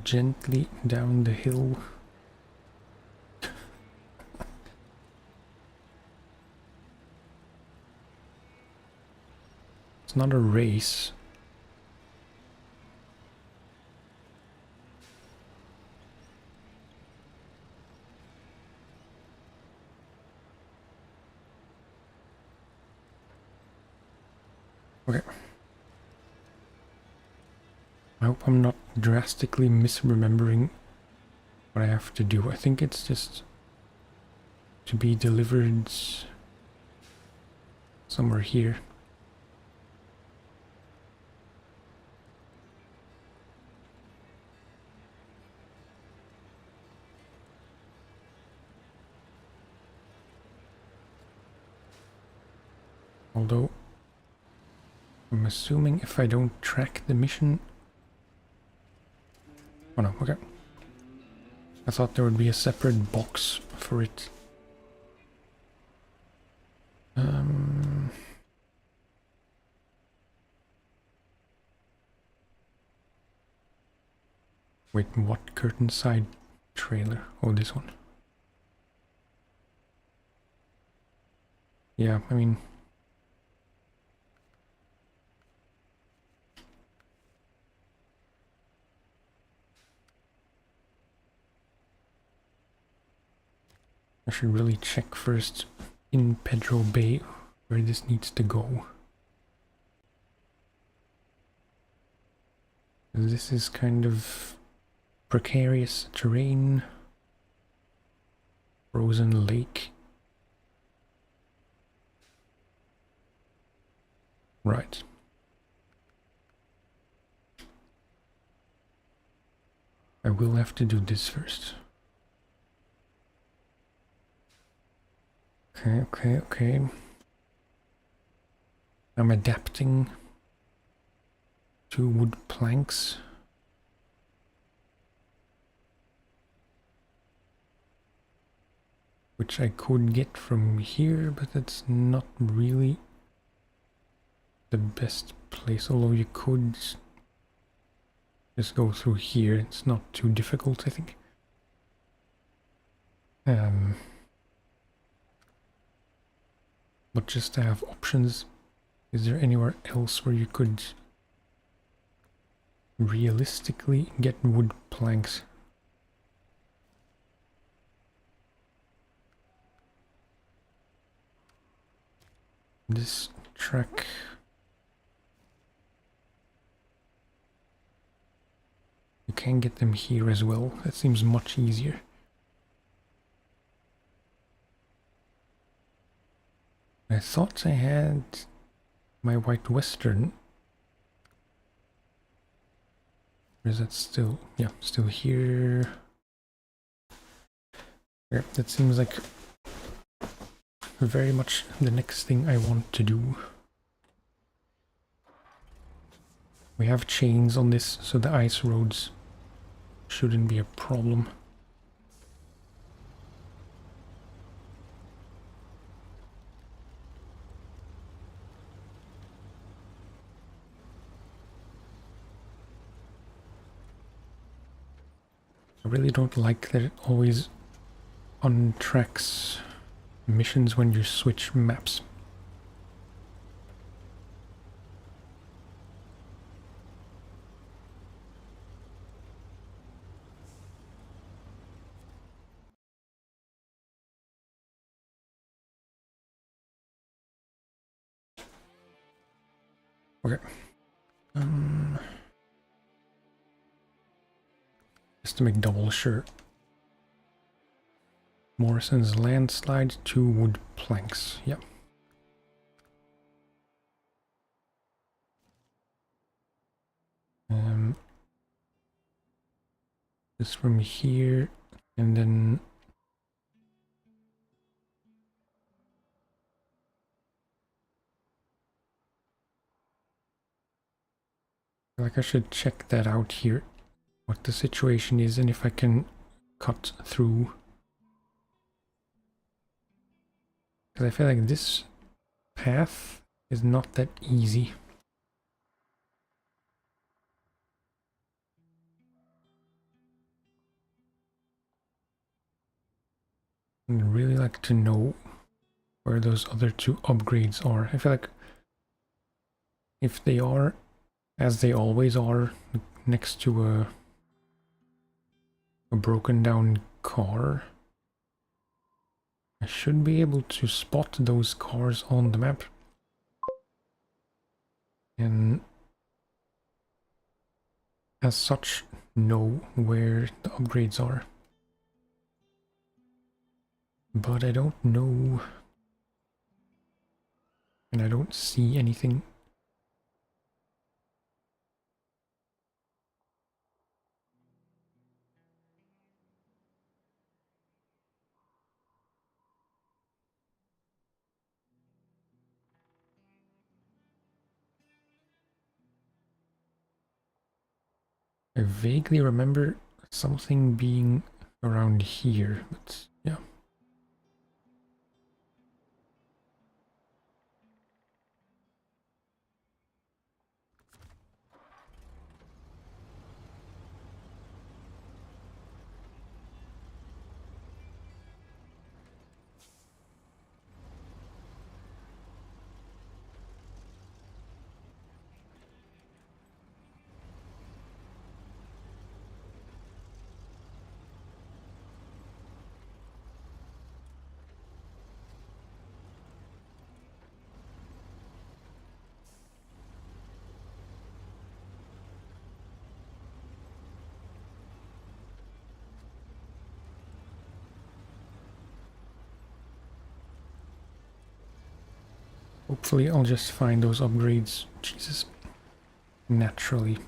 Gently down the hill. It's not a race. Okay. I hope I'm not drastically misremembering what I have to do. I think it's just to be delivered somewhere here. Although, I'm assuming if I don't track the mission... Oh no, okay. I thought there would be a separate box for it. Wait, what curtain side trailer? Oh, this one. Yeah, I mean... I should really check first in Pedro Bay where this needs to go. This is kind of precarious terrain. Frozen lake. Right. I will have to do this first. Okay. I'm adapting to wood planks. Which I could get from here, but that's not really the best place, although you could just go through here. It's not too difficult, I think. But just to have options, is there anywhere else where you could realistically get wood planks? This track... You can get them here as well. That seems much easier. I thought I had my White Western. Or is that still... Yeah, still here. Yeah, that seems like very much the next thing I want to do. We have chains on this, so the ice roads shouldn't be a problem. I really don't like that it always untracks missions when you switch maps. Okay. Just to make double sure. Morrison's Landslide, 2 wood planks. Yep. This from here, and then like I should check that out here, what the situation is, and if I can cut through. Because I feel like this path is not that easy. I'd really like to know where those other 2 upgrades are. I feel like if they are, as they always are, next to a broken down car, I should be able to spot those cars on the map. And as such, know where the upgrades are. But I don't know, and I don't see anything. I vaguely remember something being around here, but yeah. Hopefully I'll just find those upgrades, Jesus, naturally.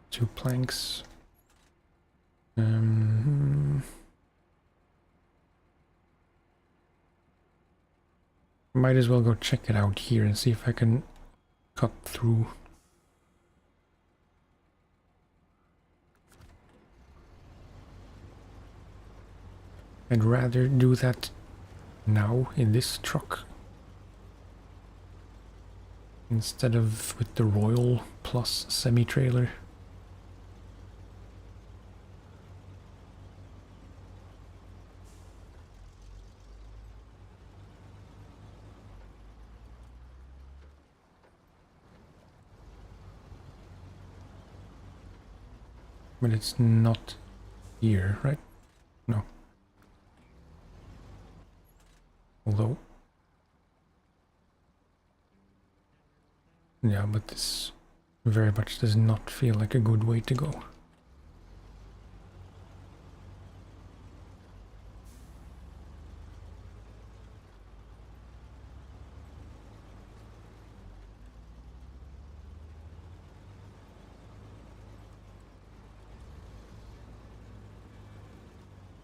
Two planks. Might as well go check it out here and see if I can cut through. I'd rather do that now in this truck instead of with the Royal plus semi-trailer. But it's not here, right? No. Although... yeah, but this very much does not feel like a good way to go.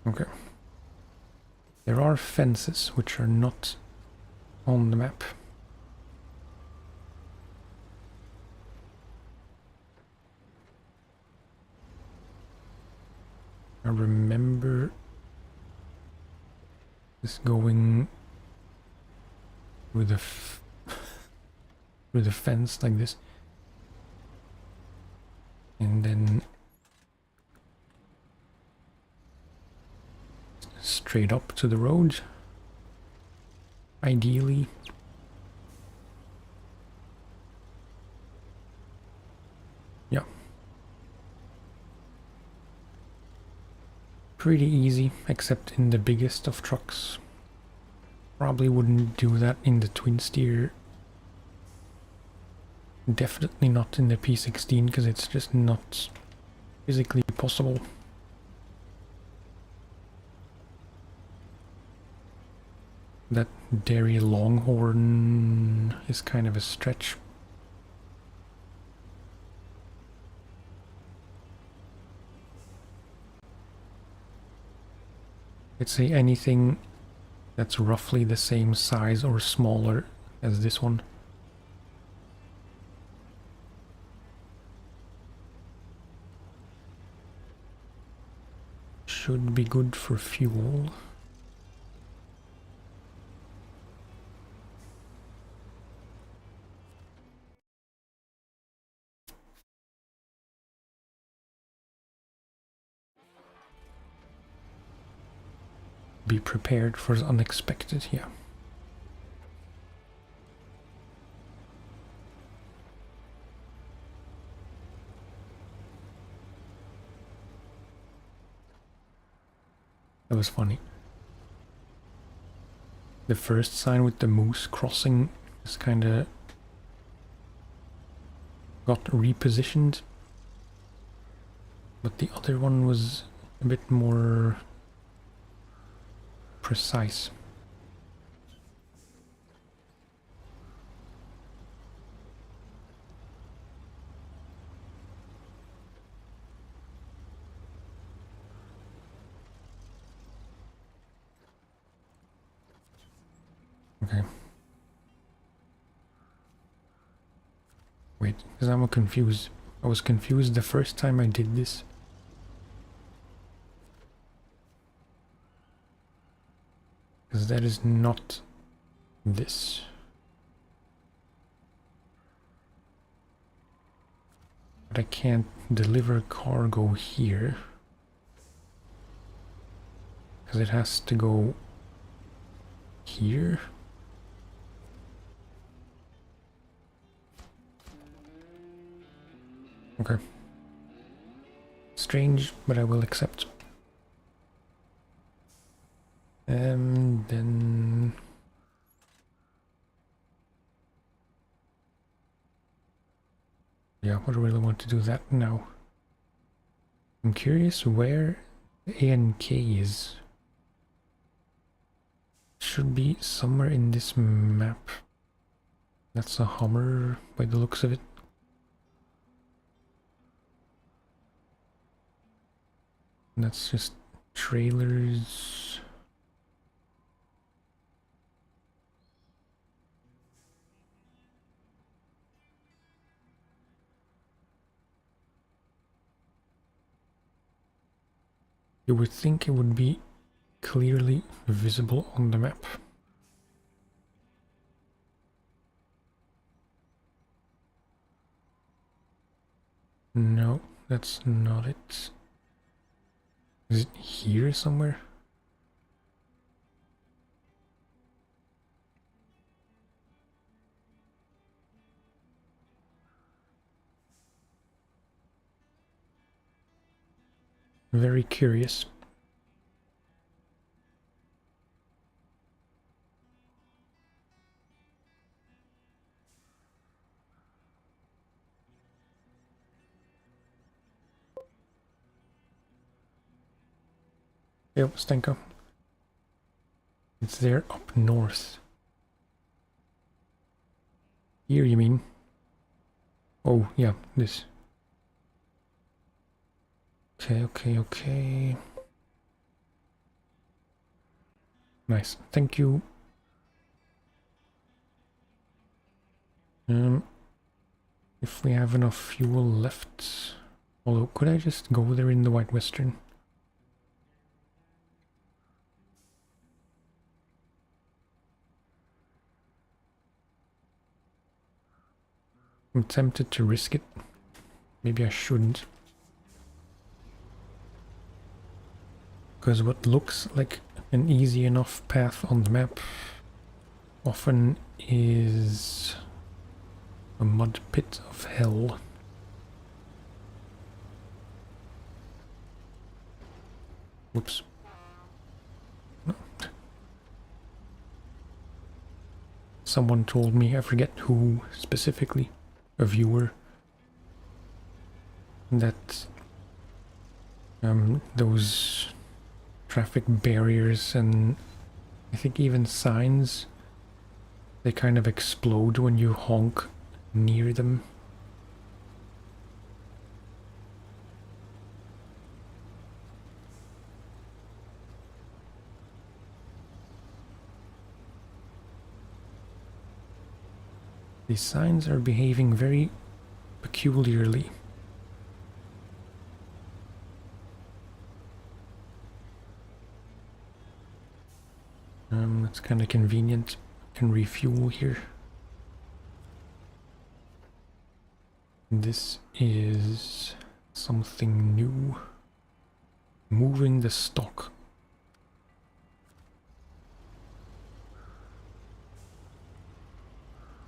Okay. There are fences which are not on the map. I remember this going with the through the fence like this, and then straight up to the road, ideally. Yeah. Pretty easy, except in the biggest of trucks. Probably wouldn't do that in the twin steer. Definitely not in the P16 because it's just not physically possible. That Dairy Longhorn is kind of a stretch. I'd say anything that's roughly the same size or smaller as this one. Should be good for fuel. Be prepared for the unexpected, yeah. That was funny. The first sign with the moose crossing is kinda got repositioned, but the other one was a bit more precise. Okay. Wait, because I'm confused. I was confused the first time I did this. Because that is not this. But I can't deliver cargo here. Because it has to go here. Okay. Strange, but I will accept. And then... yeah, I would really want to do that now. I'm curious where A and K is. Should be somewhere in this map. That's a Hummer by the looks of it. And that's just trailers. You would think it would be clearly visible on the map. No, that's not it. Is it here somewhere? Very curious. Yep, Stenka. It's there up north. Here, you mean? Oh, yeah, this. Okay. Nice, thank you. If we have enough fuel left... although, could I just go there in the White Western? I'm tempted to risk it. Maybe I shouldn't. Because what looks like an easy enough path on the map often is a mud pit of hell. Whoops. No. someone told me, I forget who specifically, a viewer, that those traffic barriers and I think even signs, they kind of explode when you honk near them. These signs are behaving very peculiarly. That's kind of convenient. Can refuel here. This is something new. Moving the stock.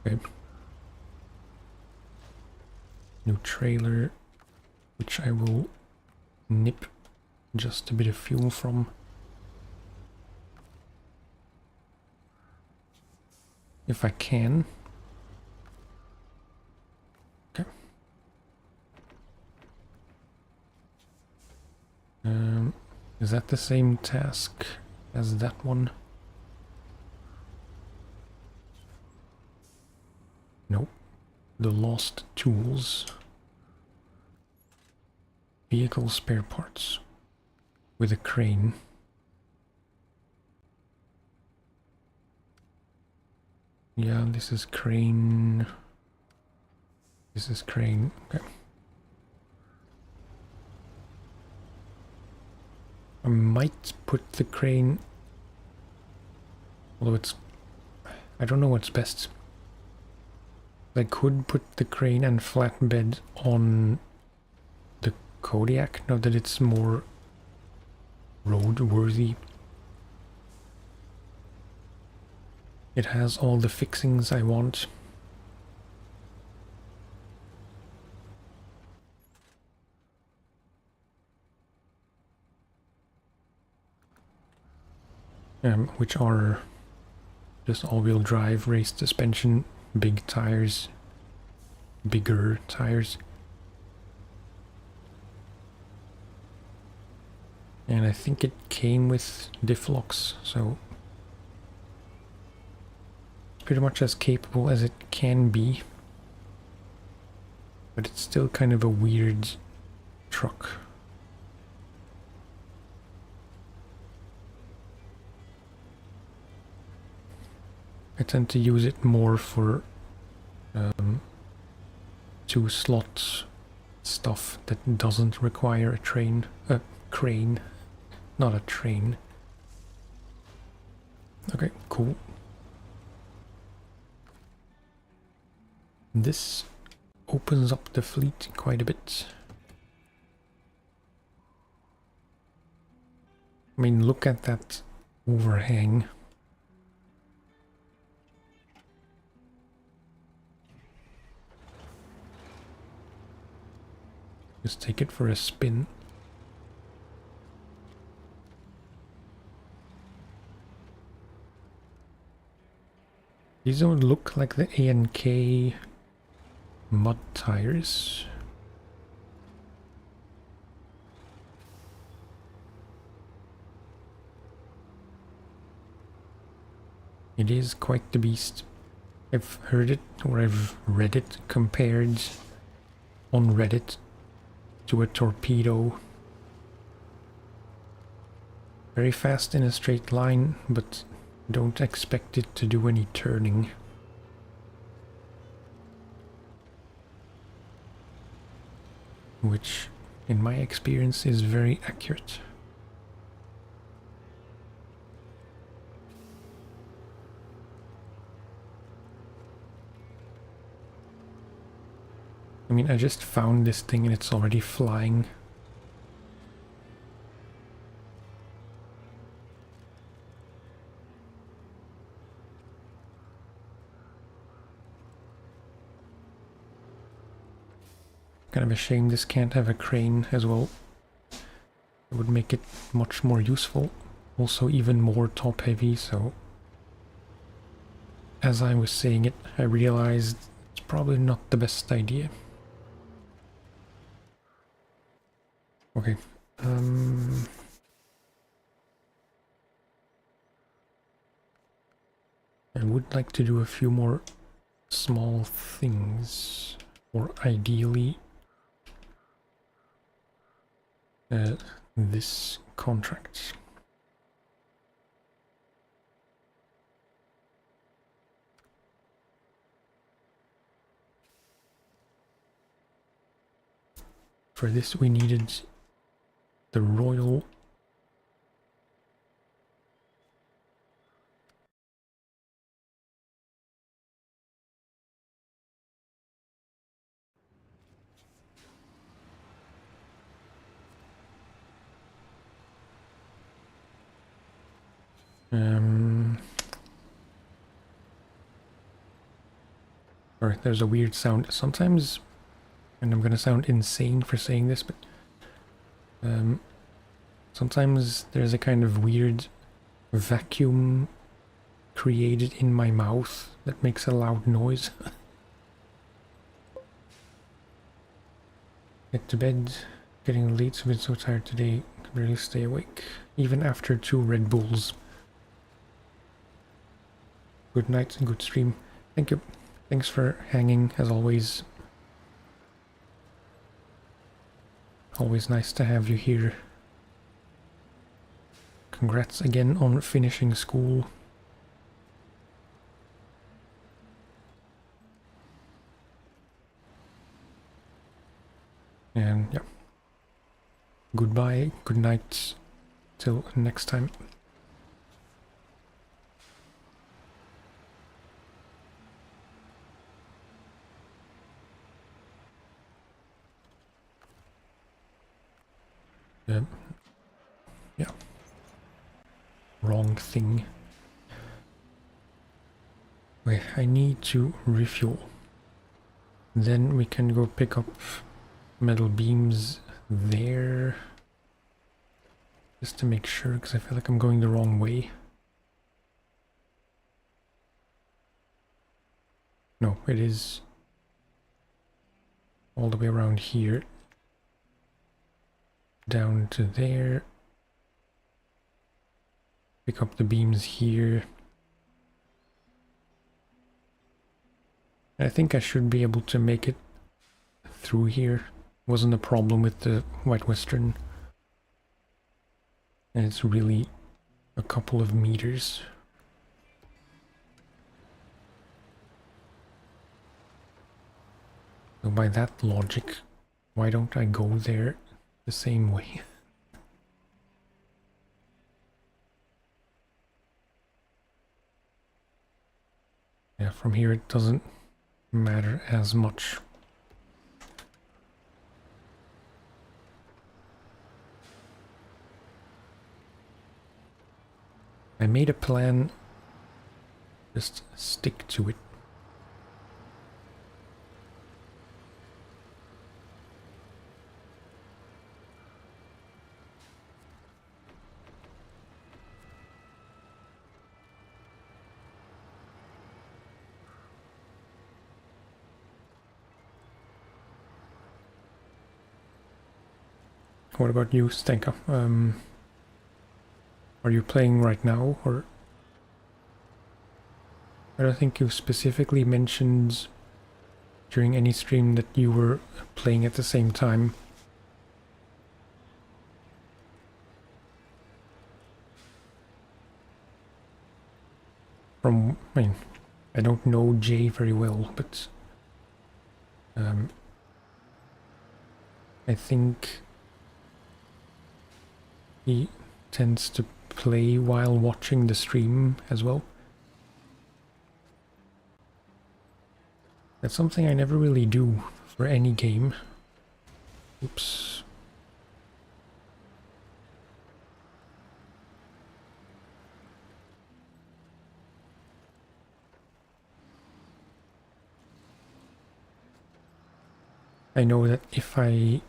Okay. New trailer, which I will nip just a bit of fuel from. If I can. Okay. Is that the same task as that one? Nope. The lost tools. Vehicle spare parts. With a crane. Yeah, this is crane. This is crane. Okay. I might put the crane, although it's, I don't know what's best. I could put the crane and flatbed on the Kodiak, now that it's more roadworthy. It has all the fixings I want. Which are just all-wheel drive, race suspension, big tires, bigger tires. And I think it came with diff locks, so it's pretty much as capable as it can be. But it's still kind of a weird truck. I tend to use it more for 2-slot stuff that doesn't require a crane, not a train. Okay, cool. This opens up the fleet quite a bit. I mean, look at that overhang. Just take it for a spin. These don't look like the A&K mud tires. It is quite the beast. I've heard it, or I've read it compared on Reddit to a torpedo. Very fast in a straight line, but don't expect it to do any turning. Which, in my experience, is very accurate. I mean, I just found this thing and it's already flying. Kind of a shame this can't have a crane as well. It would make it much more useful. Also even more top heavy, so as I was saying it, I realized it's probably not the best idea. Okay. I would like to do a few more small things, or ideally this contract. For this we needed the royal or there's a weird sound sometimes, and I'm gonna sound insane for saying this, but sometimes there's a kind of weird vacuum created in my mouth that makes a loud noise. Get to bed, getting late, I've been so tired today, can barely stay awake, even after 2 Red Bulls. Good night and good stream. Thank you. Thanks for hanging, as always. Always nice to have you here. Congrats again on finishing school. And yeah. Goodbye, good night, till next time. Yeah. Wrong thing. Wait, I need to refuel. Then we can go pick up metal beams there. Just to make sure, because I feel like I'm going the wrong way. No, it is all the way around here. Down to there. Pick up the beams here. I think I should be able to make it through here. Wasn't a problem with the White Western. And it's really a couple of meters. So by that logic, why don't I go there the same way? Yeah, from here it doesn't matter as much. I made a plan, just stick to it. What about you, Stenka? Are you playing right now, or? I don't think you specifically mentioned during any stream that you were playing at the same time. I mean, I don't know Jay very well, but I think he tends to play while watching the stream as well. That's something I never really do for any game. Oops. I know that if I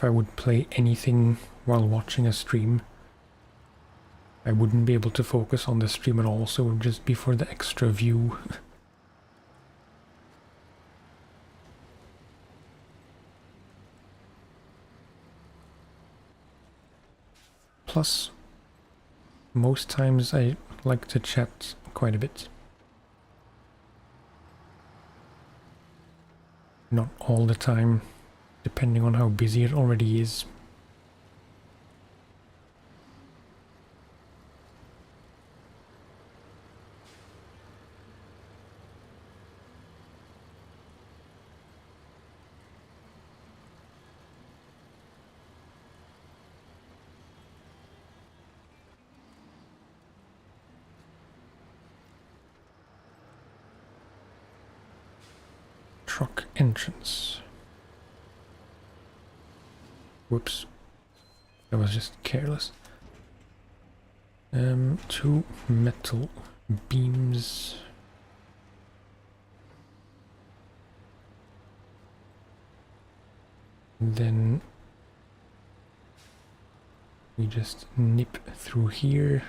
would play anything while watching a stream, I wouldn't be able to focus on the stream at all, so it would just be for the extra view. Plus, most times I like to chat quite a bit. Not all the time, depending on how busy it already is. Truck entrance. Whoops. That was just careless. 2 metal beams. Then we just nip through here.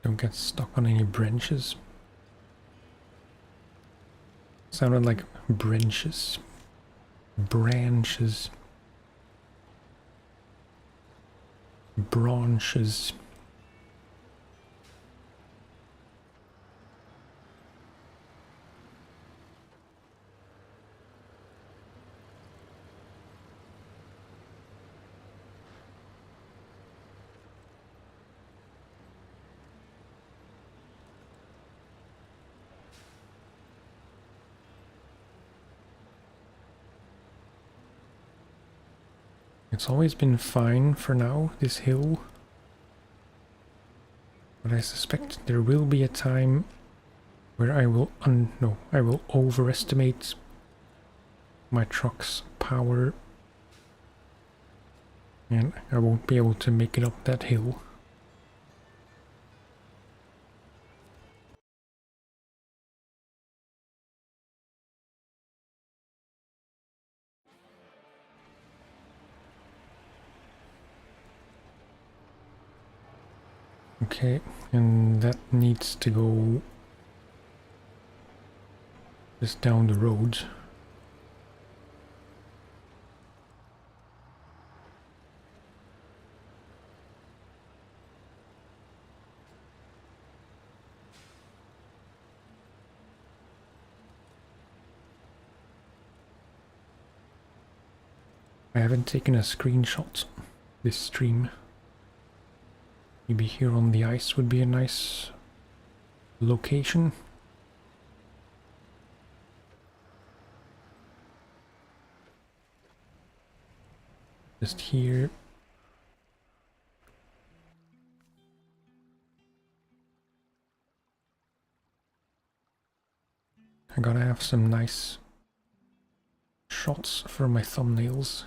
Don't get stuck on any branches. Sounded like branches. Branches. Branches. It's always been fine for now, this hill. But I suspect there will be a time where I will I will overestimate my truck's power and I won't be able to make it up that hill. Okay, and that needs to go just down the road. I haven't taken a screenshot this stream. Maybe here on the ice would be a nice location. Just here. I gotta have some nice shots for my thumbnails.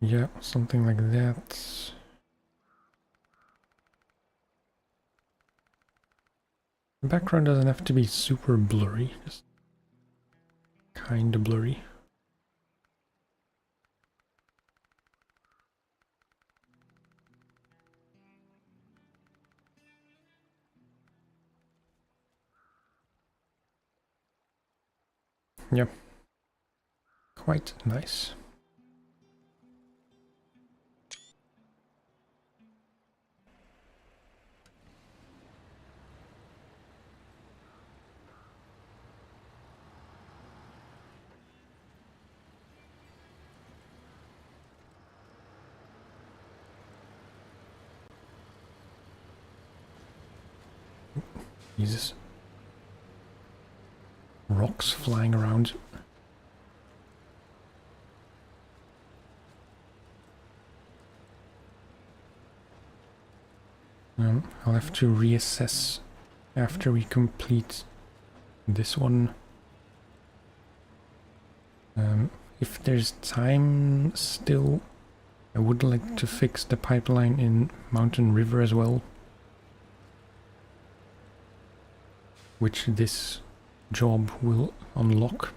Yeah, something like that. The background doesn't have to be super blurry, just kinda blurry. Yep. Quite nice. Jesus. Rocks flying around. I'll have to reassess after we complete this one. If there's time still, I would like to fix the pipeline in Mountain River as well, which this job will unlock.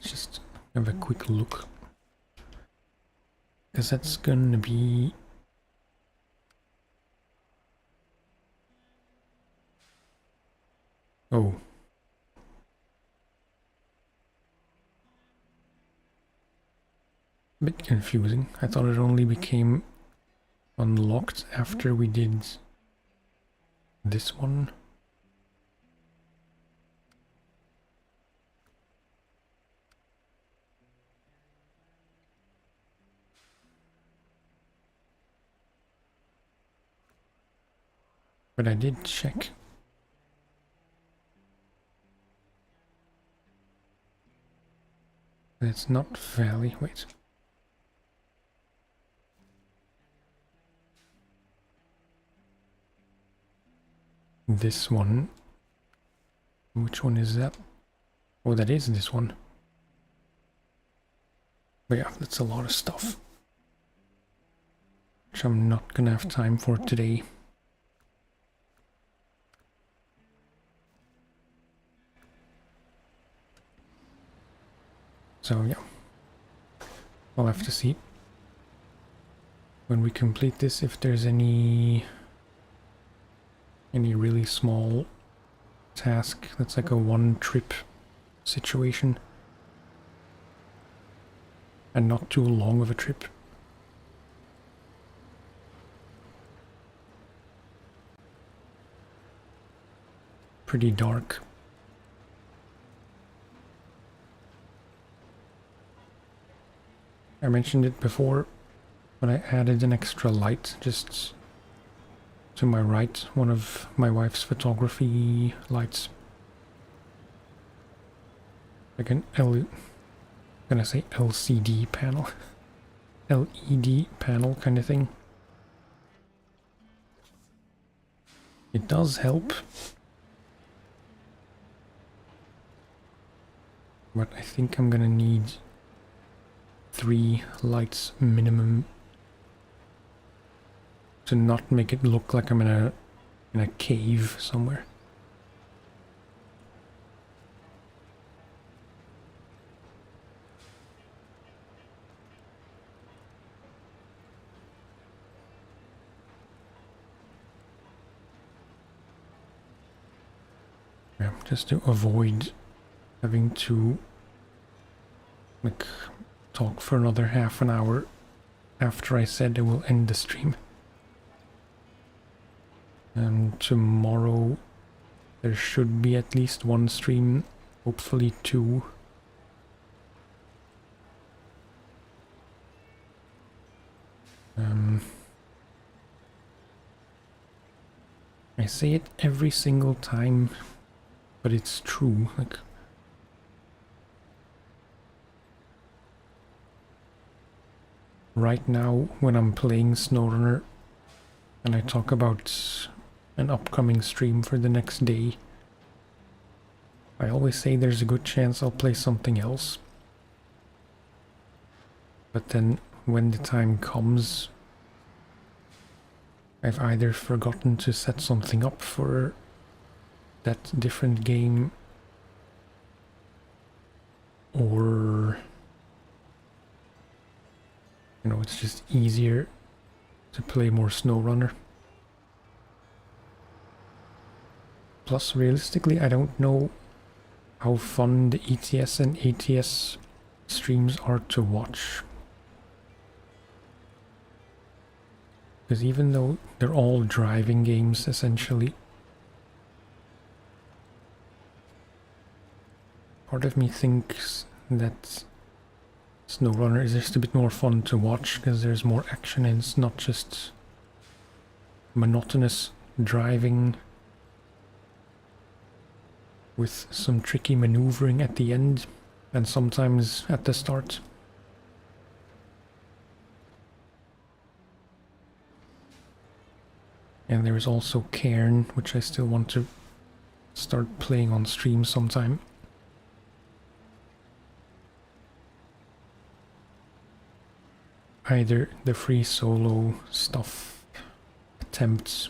Just have a quick look, because that's gonna be oh. A bit confusing. I thought it only became unlocked after we did this one. But I did check. It's not valley. Wait. This one. Which one is that? Oh, that is this one. But yeah, that's a lot of stuff, which I'm not gonna have time for today. So yeah, I'll have to see when we complete this if there's any really small task that's like a one trip situation and not too long of a trip. Pretty dark. I mentioned it before, but I added an extra light just to my right, one of my wife's photography lights. Like an gonna say LCD panel. LED panel kind of thing. It does help. But I think I'm gonna need 3 lights minimum to not make it look like I'm in a cave somewhere. Yeah, just to avoid having to like talk for another half an hour after I said I will end the stream. And tomorrow there should be at least one stream, hopefully 2. I say it every single time, but it's true. Like, right now, when I'm playing SnowRunner and I talk about an upcoming stream for the next day, I always say there's a good chance I'll play something else. But then, when the time comes, I've either forgotten to set something up for that different game, or you know, it's just easier to play more SnowRunner. Plus, realistically, I don't know how fun the ETS and ATS streams are to watch. Because even though they're all driving games, essentially, part of me thinks that SnowRunner is just a bit more fun to watch because there's more action and it's not just monotonous driving with some tricky maneuvering at the end and sometimes at the start. And there is also Cairn, which I still want to start playing on stream sometime. Either the free solo stuff attempts.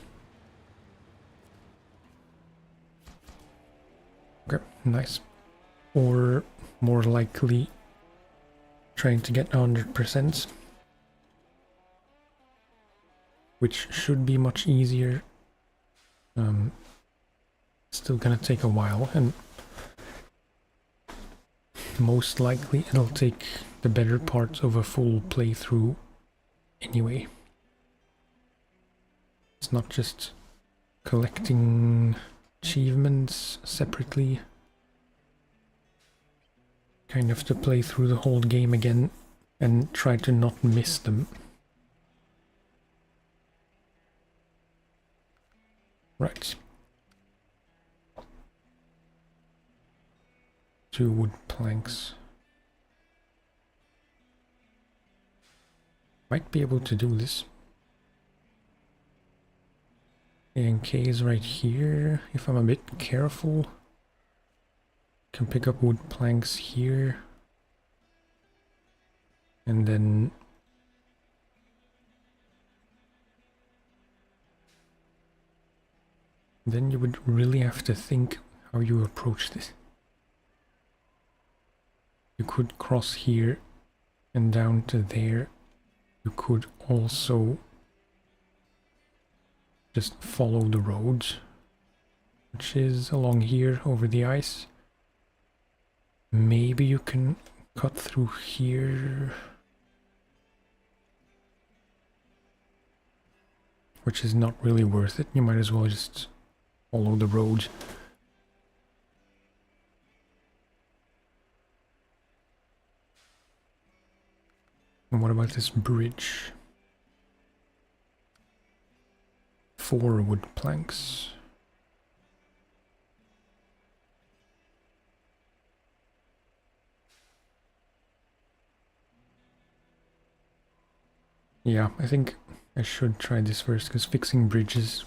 Okay, nice. Or more likely trying to get 100%. Which should be much easier. Still gonna take a while, and most likely it'll take the better part of a full playthrough anyway. It's not just collecting achievements separately. Kind of to play through the whole game again and try to not miss them. Right. 2 wood planks. Might be able to do this. And K is right here. If I'm a bit careful, can pick up wood planks here. And then you would really have to think how you approach this. You could cross here and down to there. You could also just follow the road, which is along here over the ice. Maybe you can cut through here, which is not really worth it. You might as well just follow the road. And what about this bridge? 4 wood planks. Yeah, I think I should try this first, because fixing bridges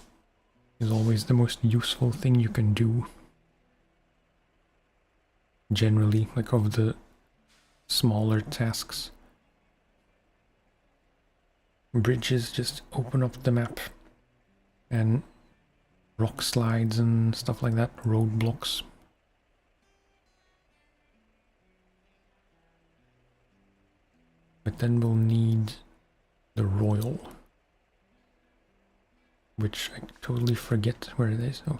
is always the most useful thing you can do. Generally, like of the smaller tasks. Bridges just open up the map, and rock slides and stuff like that, roadblocks. But then we'll need the Royal, which I totally forget where it is. Oh.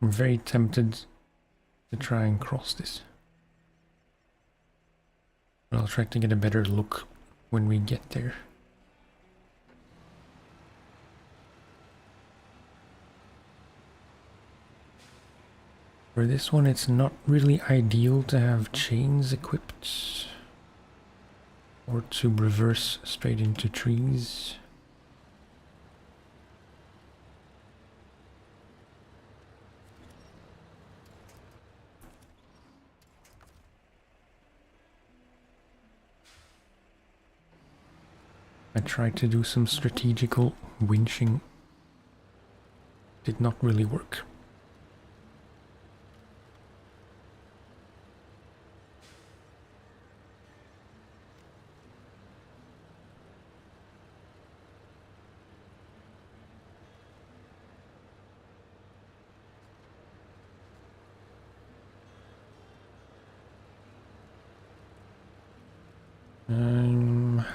I'm very tempted to try and cross this. But I'll try to get a better look when we get there. For this one, it's not really ideal to have chains equipped or to reverse straight into trees. I tried to do some strategical winching. Did not really work.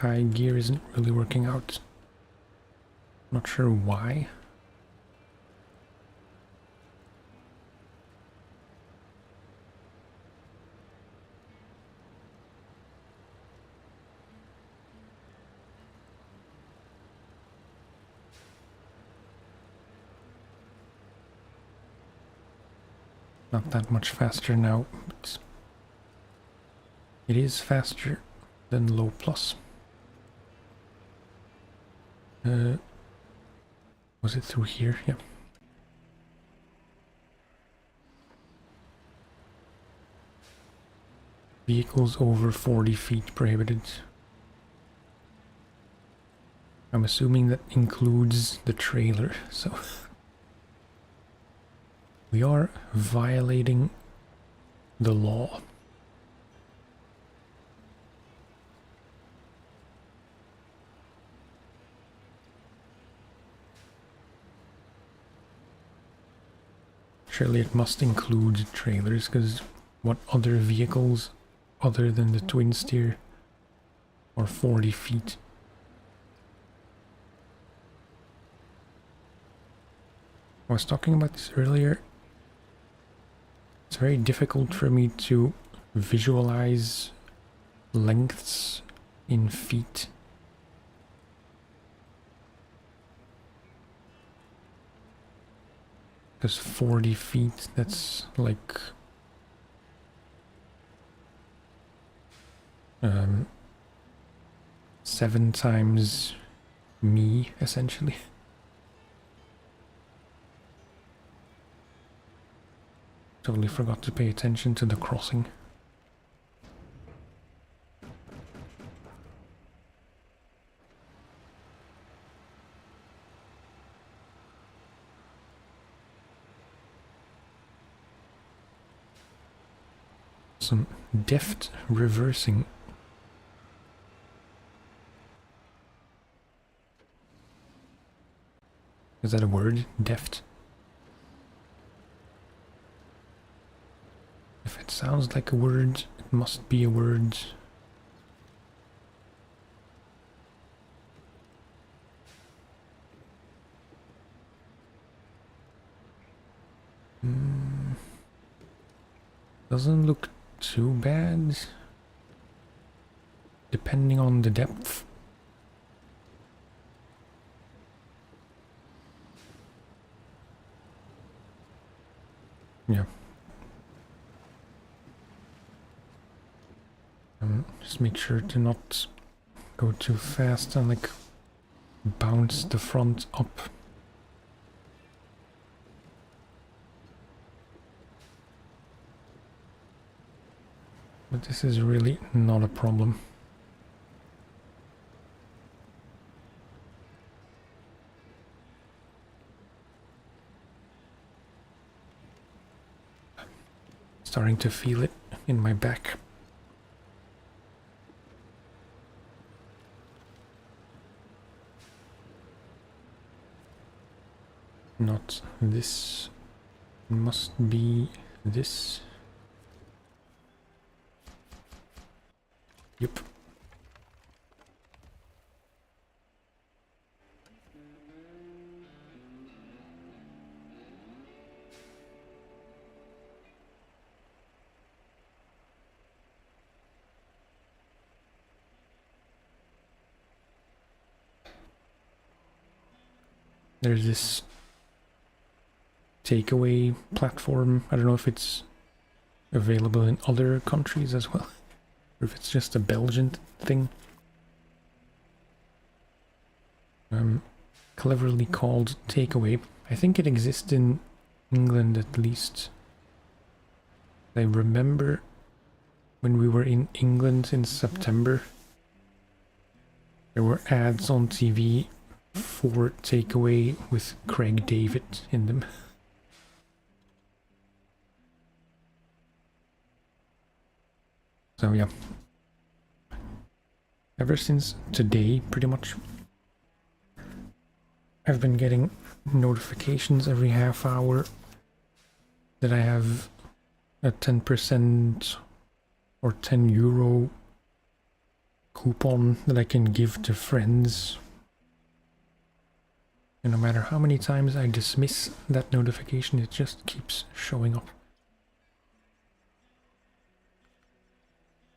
High gear isn't really working out. Not sure why. Not that much faster now, but it is faster than low plus. Was it through here? Yeah. Vehicles over 40 feet prohibited. I'm assuming that includes the trailer, so we are violating the law. Surely it must include trailers, because what other vehicles other than the twin steer are 40 feet? I was talking about this earlier. It's very difficult for me to visualize lengths in feet. Because 40 feet, that's like 7 times me, essentially. Totally forgot to pay attention to the crossing. Some deft reversing. Is that a word? Deft? If it sounds like a word, it must be a word. Doesn't look too bad, depending on the depth. Yeah. Just make sure to not go too fast and like bounce the front up. But this is really not a problem. Starting to feel it in my back. Not this. Must be this. Yep. There's this takeaway platform. I don't know if it's available in other countries as well, or if it's just a Belgian thing. Cleverly called takeaway. I think it exists in England at least. I remember when we were in England in September, there were ads on TV for takeaway with Craig David in them. So yeah, ever since today, pretty much, I've been getting notifications every half hour that I have a 10% or €10 coupon that I can give to friends. And no matter how many times I dismiss that notification, it just keeps showing up.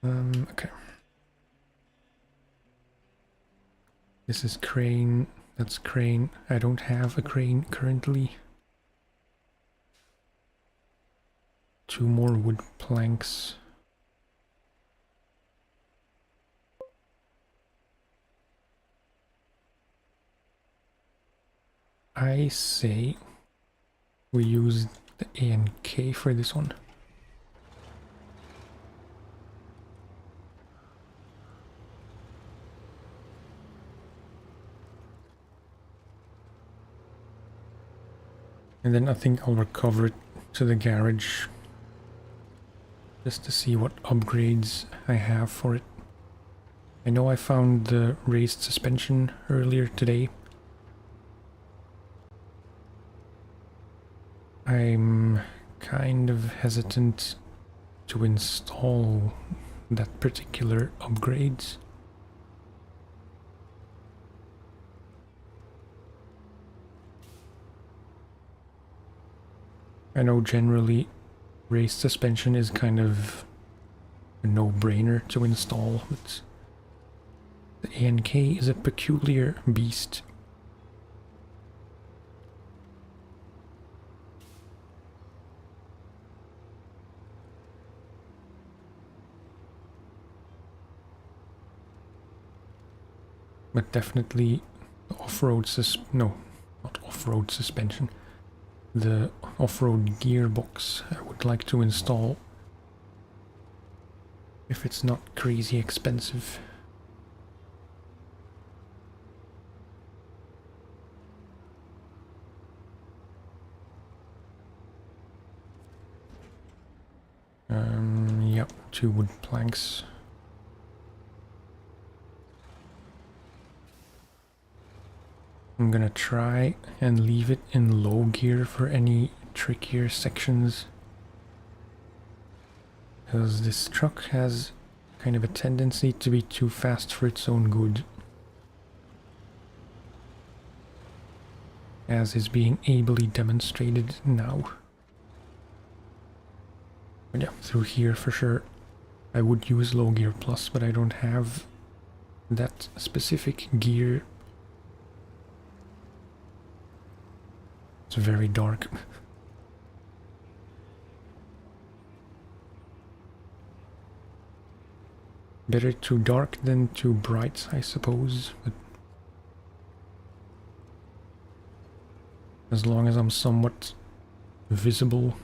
Okay. This is crane, that's crane. I don't have a crane currently. 2 more wood planks. I say we use the A and K for this one. And then I think I'll recover it to the garage just to see what upgrades I have for it. I know I found the raised suspension earlier today. I'm kind of hesitant to install that particular upgrades. I know generally raised suspension is kind of a no-brainer to install, but the ANK is a peculiar beast. But definitely the off-road no, not off-road suspension. The off-road gearbox I would like to install if it's not crazy expensive. Yep, 2 wood planks. I'm gonna try and leave it in low gear for any trickier sections, because this truck has kind of a tendency to be too fast for its own good, as is being ably demonstrated now. But yeah, through here for sure I would use low gear plus, but I don't have that specific gear. It's very dark. Better too dark than too bright, I suppose, but as long as I'm somewhat visible.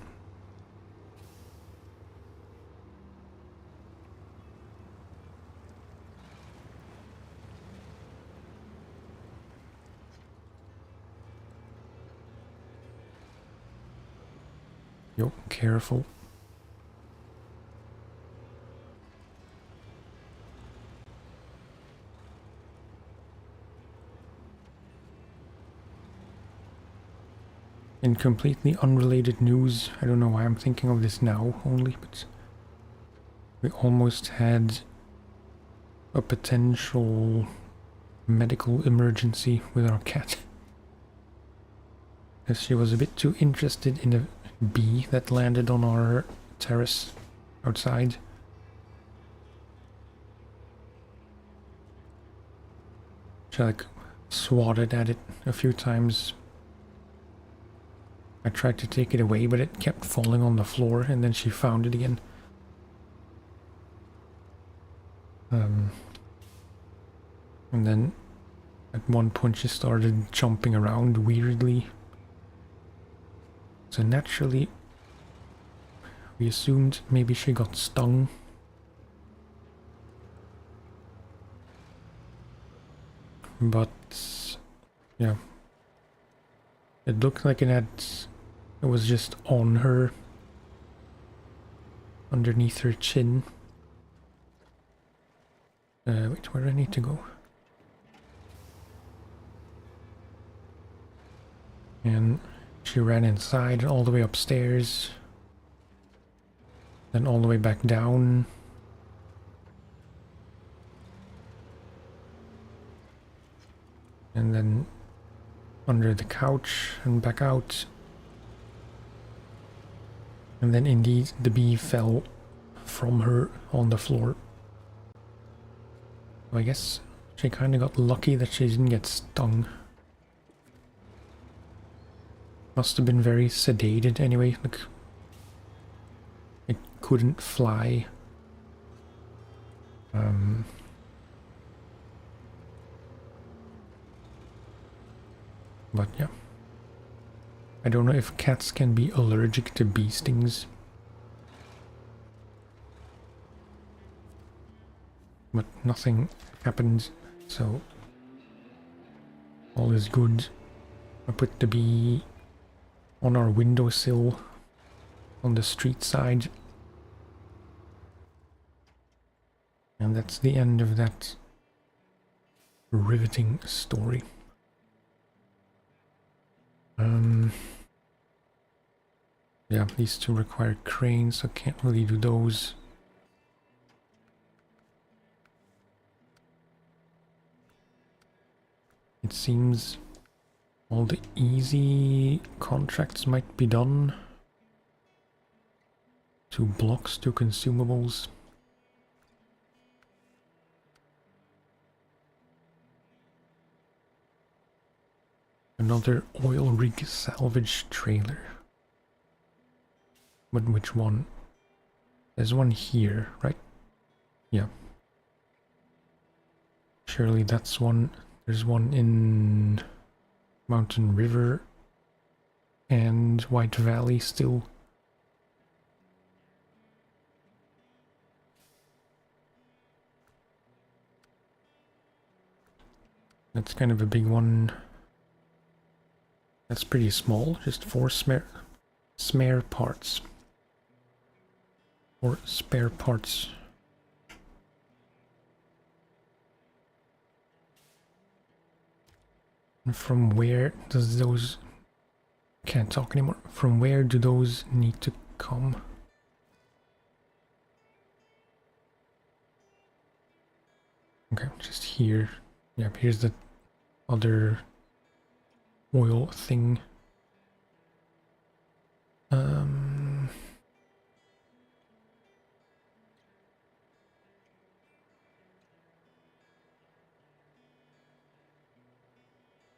Yo, careful. In completely unrelated news, I don't know why I'm thinking of this now only, but we almost had a potential medical emergency with our cat. Because she was a bit too interested in a bee that landed on our terrace outside. She like swatted at it a few times. I tried to take it away, but it kept falling on the floor, and then she found it again. And then at one point she started jumping around weirdly. So naturally, we assumed maybe she got stung. But yeah, it looked like it was just on her, underneath her chin. Wait, where do I need to go? And she ran inside all the way upstairs, then all the way back down. And then under the couch and back out. And then indeed the bee fell from her on the floor. So I guess she kind of got lucky that she didn't get stung. Must have been very sedated anyway. Look, couldn't fly. But yeah. I don't know if cats can be allergic to bee stings. But nothing happened, so all is good. I put the bee on our windowsill on the street side. And that's the end of that riveting story. Yeah, these two require cranes, so can't really do those. It seems all the easy contracts might be done. 2 blocks, 2 consumables. Another oil rig salvage trailer. But which one? There's one here, right? Yeah. Surely that's one. There's one in Mountain River and White Valley still. That's kind of a big one. That's pretty small, just 4 spare parts. Or spare parts. And from where does those... Can't talk anymore. From where do those need to come? Okay, just here. Yep, here's the other oil thing.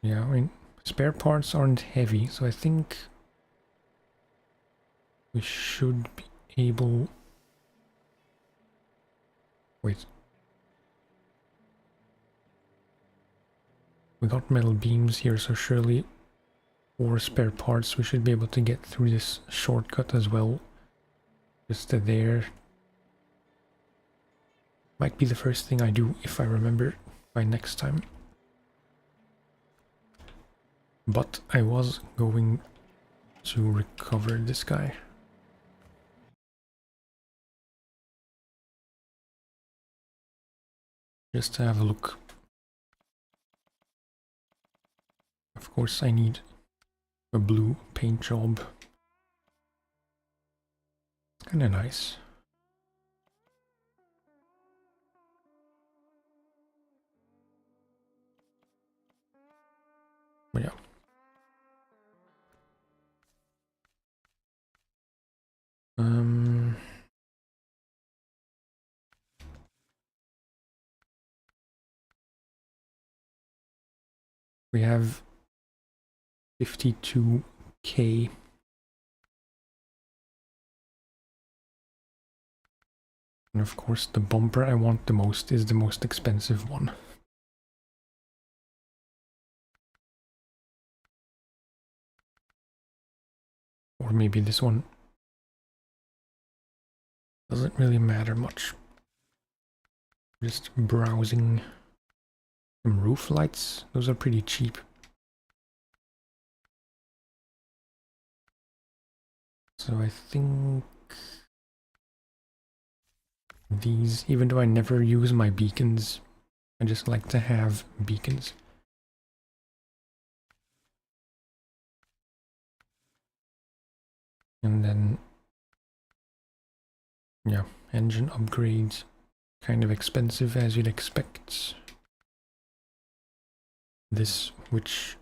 Yeah, I mean, spare parts aren't heavy, so I think we should be able... Wait. We got metal beams here, so surely 4 spare parts we should be able to get through this shortcut as well. Just there. Might be the first thing I do if I remember by next time. But I was going to recover this guy. Just to have a look. Of course I need a blue paint job. It's kinda nice. But yeah. We have 52k. And of course the bumper I want the most is the most expensive one. Or maybe this one. Doesn't really matter much. Just browsing. Some roof lights, those are pretty cheap. So I think these, even though I never use my beacons, I just like to have beacons. And then, yeah, engine upgrades, kind of expensive as you'd expect. This, which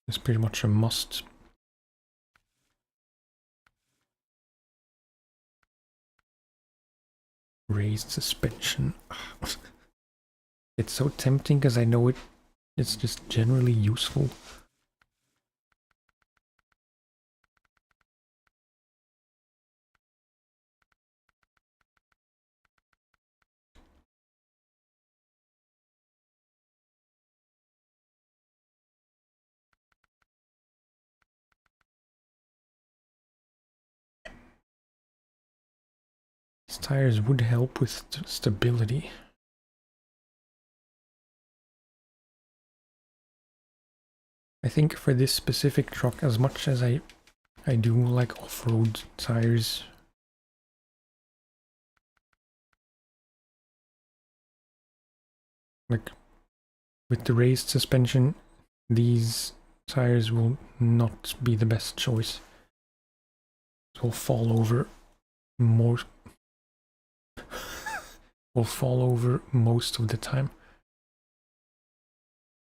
is pretty much a must. Raised suspension. It's so tempting because I know it's just generally useful. These tires would help with stability. I think for this specific truck, as much as I do like off-road tires, like with the raised suspension, these tires will not be the best choice. Will fall over more. Will fall over most of the time.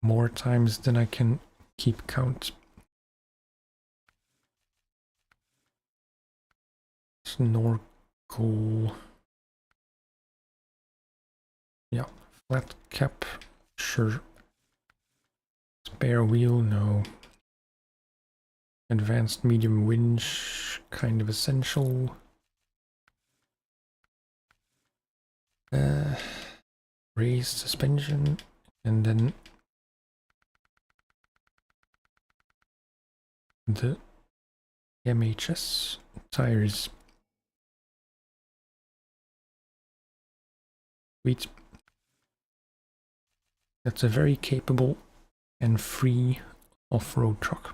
More times than I can keep count. Snorkel. Yeah, flat cap, sure. Spare wheel, no. Advanced medium winch, kind of essential. Raised suspension, and then the MHS tires. Sweet. That's a very capable and free off-road truck.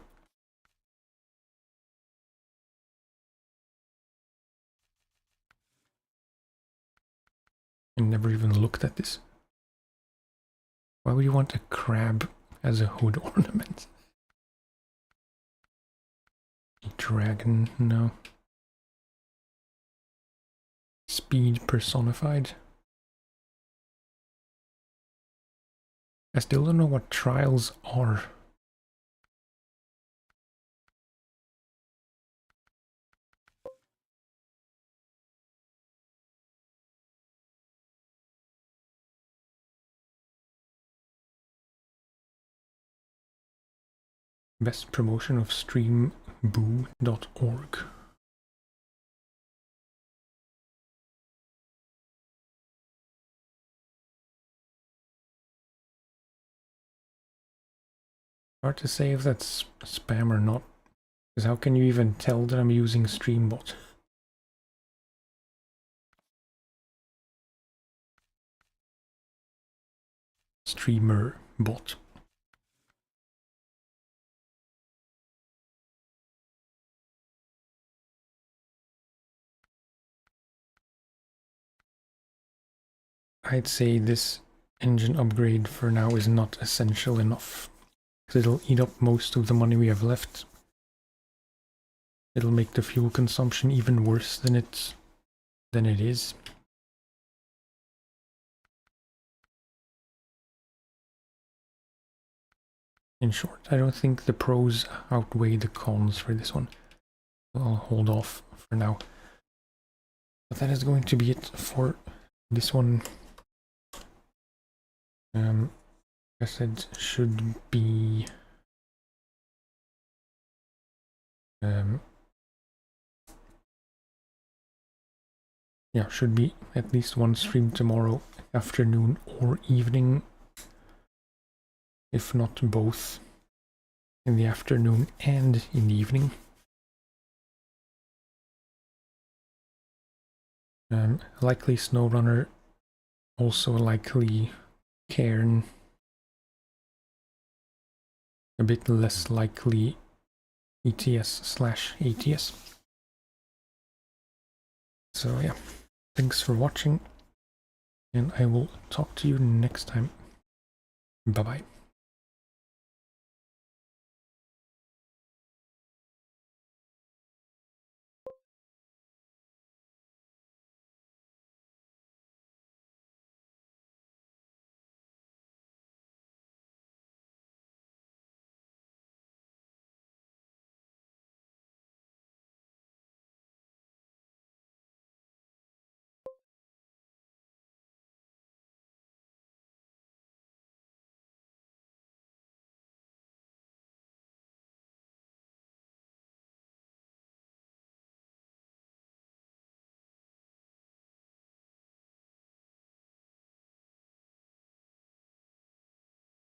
I never even looked at this. Why would you want a crab as a hood ornament? A dragon, no. Speed personified. I still don't know what trials are. Best promotion of streamboo.org. Hard to say if that's spam or not, because how can you even tell that I'm using Streambot? Streamer bot. I'd say this engine upgrade for now is not essential enough, because it'll eat up most of the money we have left. It'll make the fuel consumption even worse than it is. In short, I don't think the pros outweigh the cons for this one. I'll hold off for now. But that is going to be it for this one. I said should be yeah, should be at least one stream tomorrow afternoon or evening, if not both, in the afternoon and in the evening. Likely SnowRunner, also likely Cairn, a bit less likely ETS/ATS. So yeah, thanks for watching, and I will talk to you next time. Bye bye.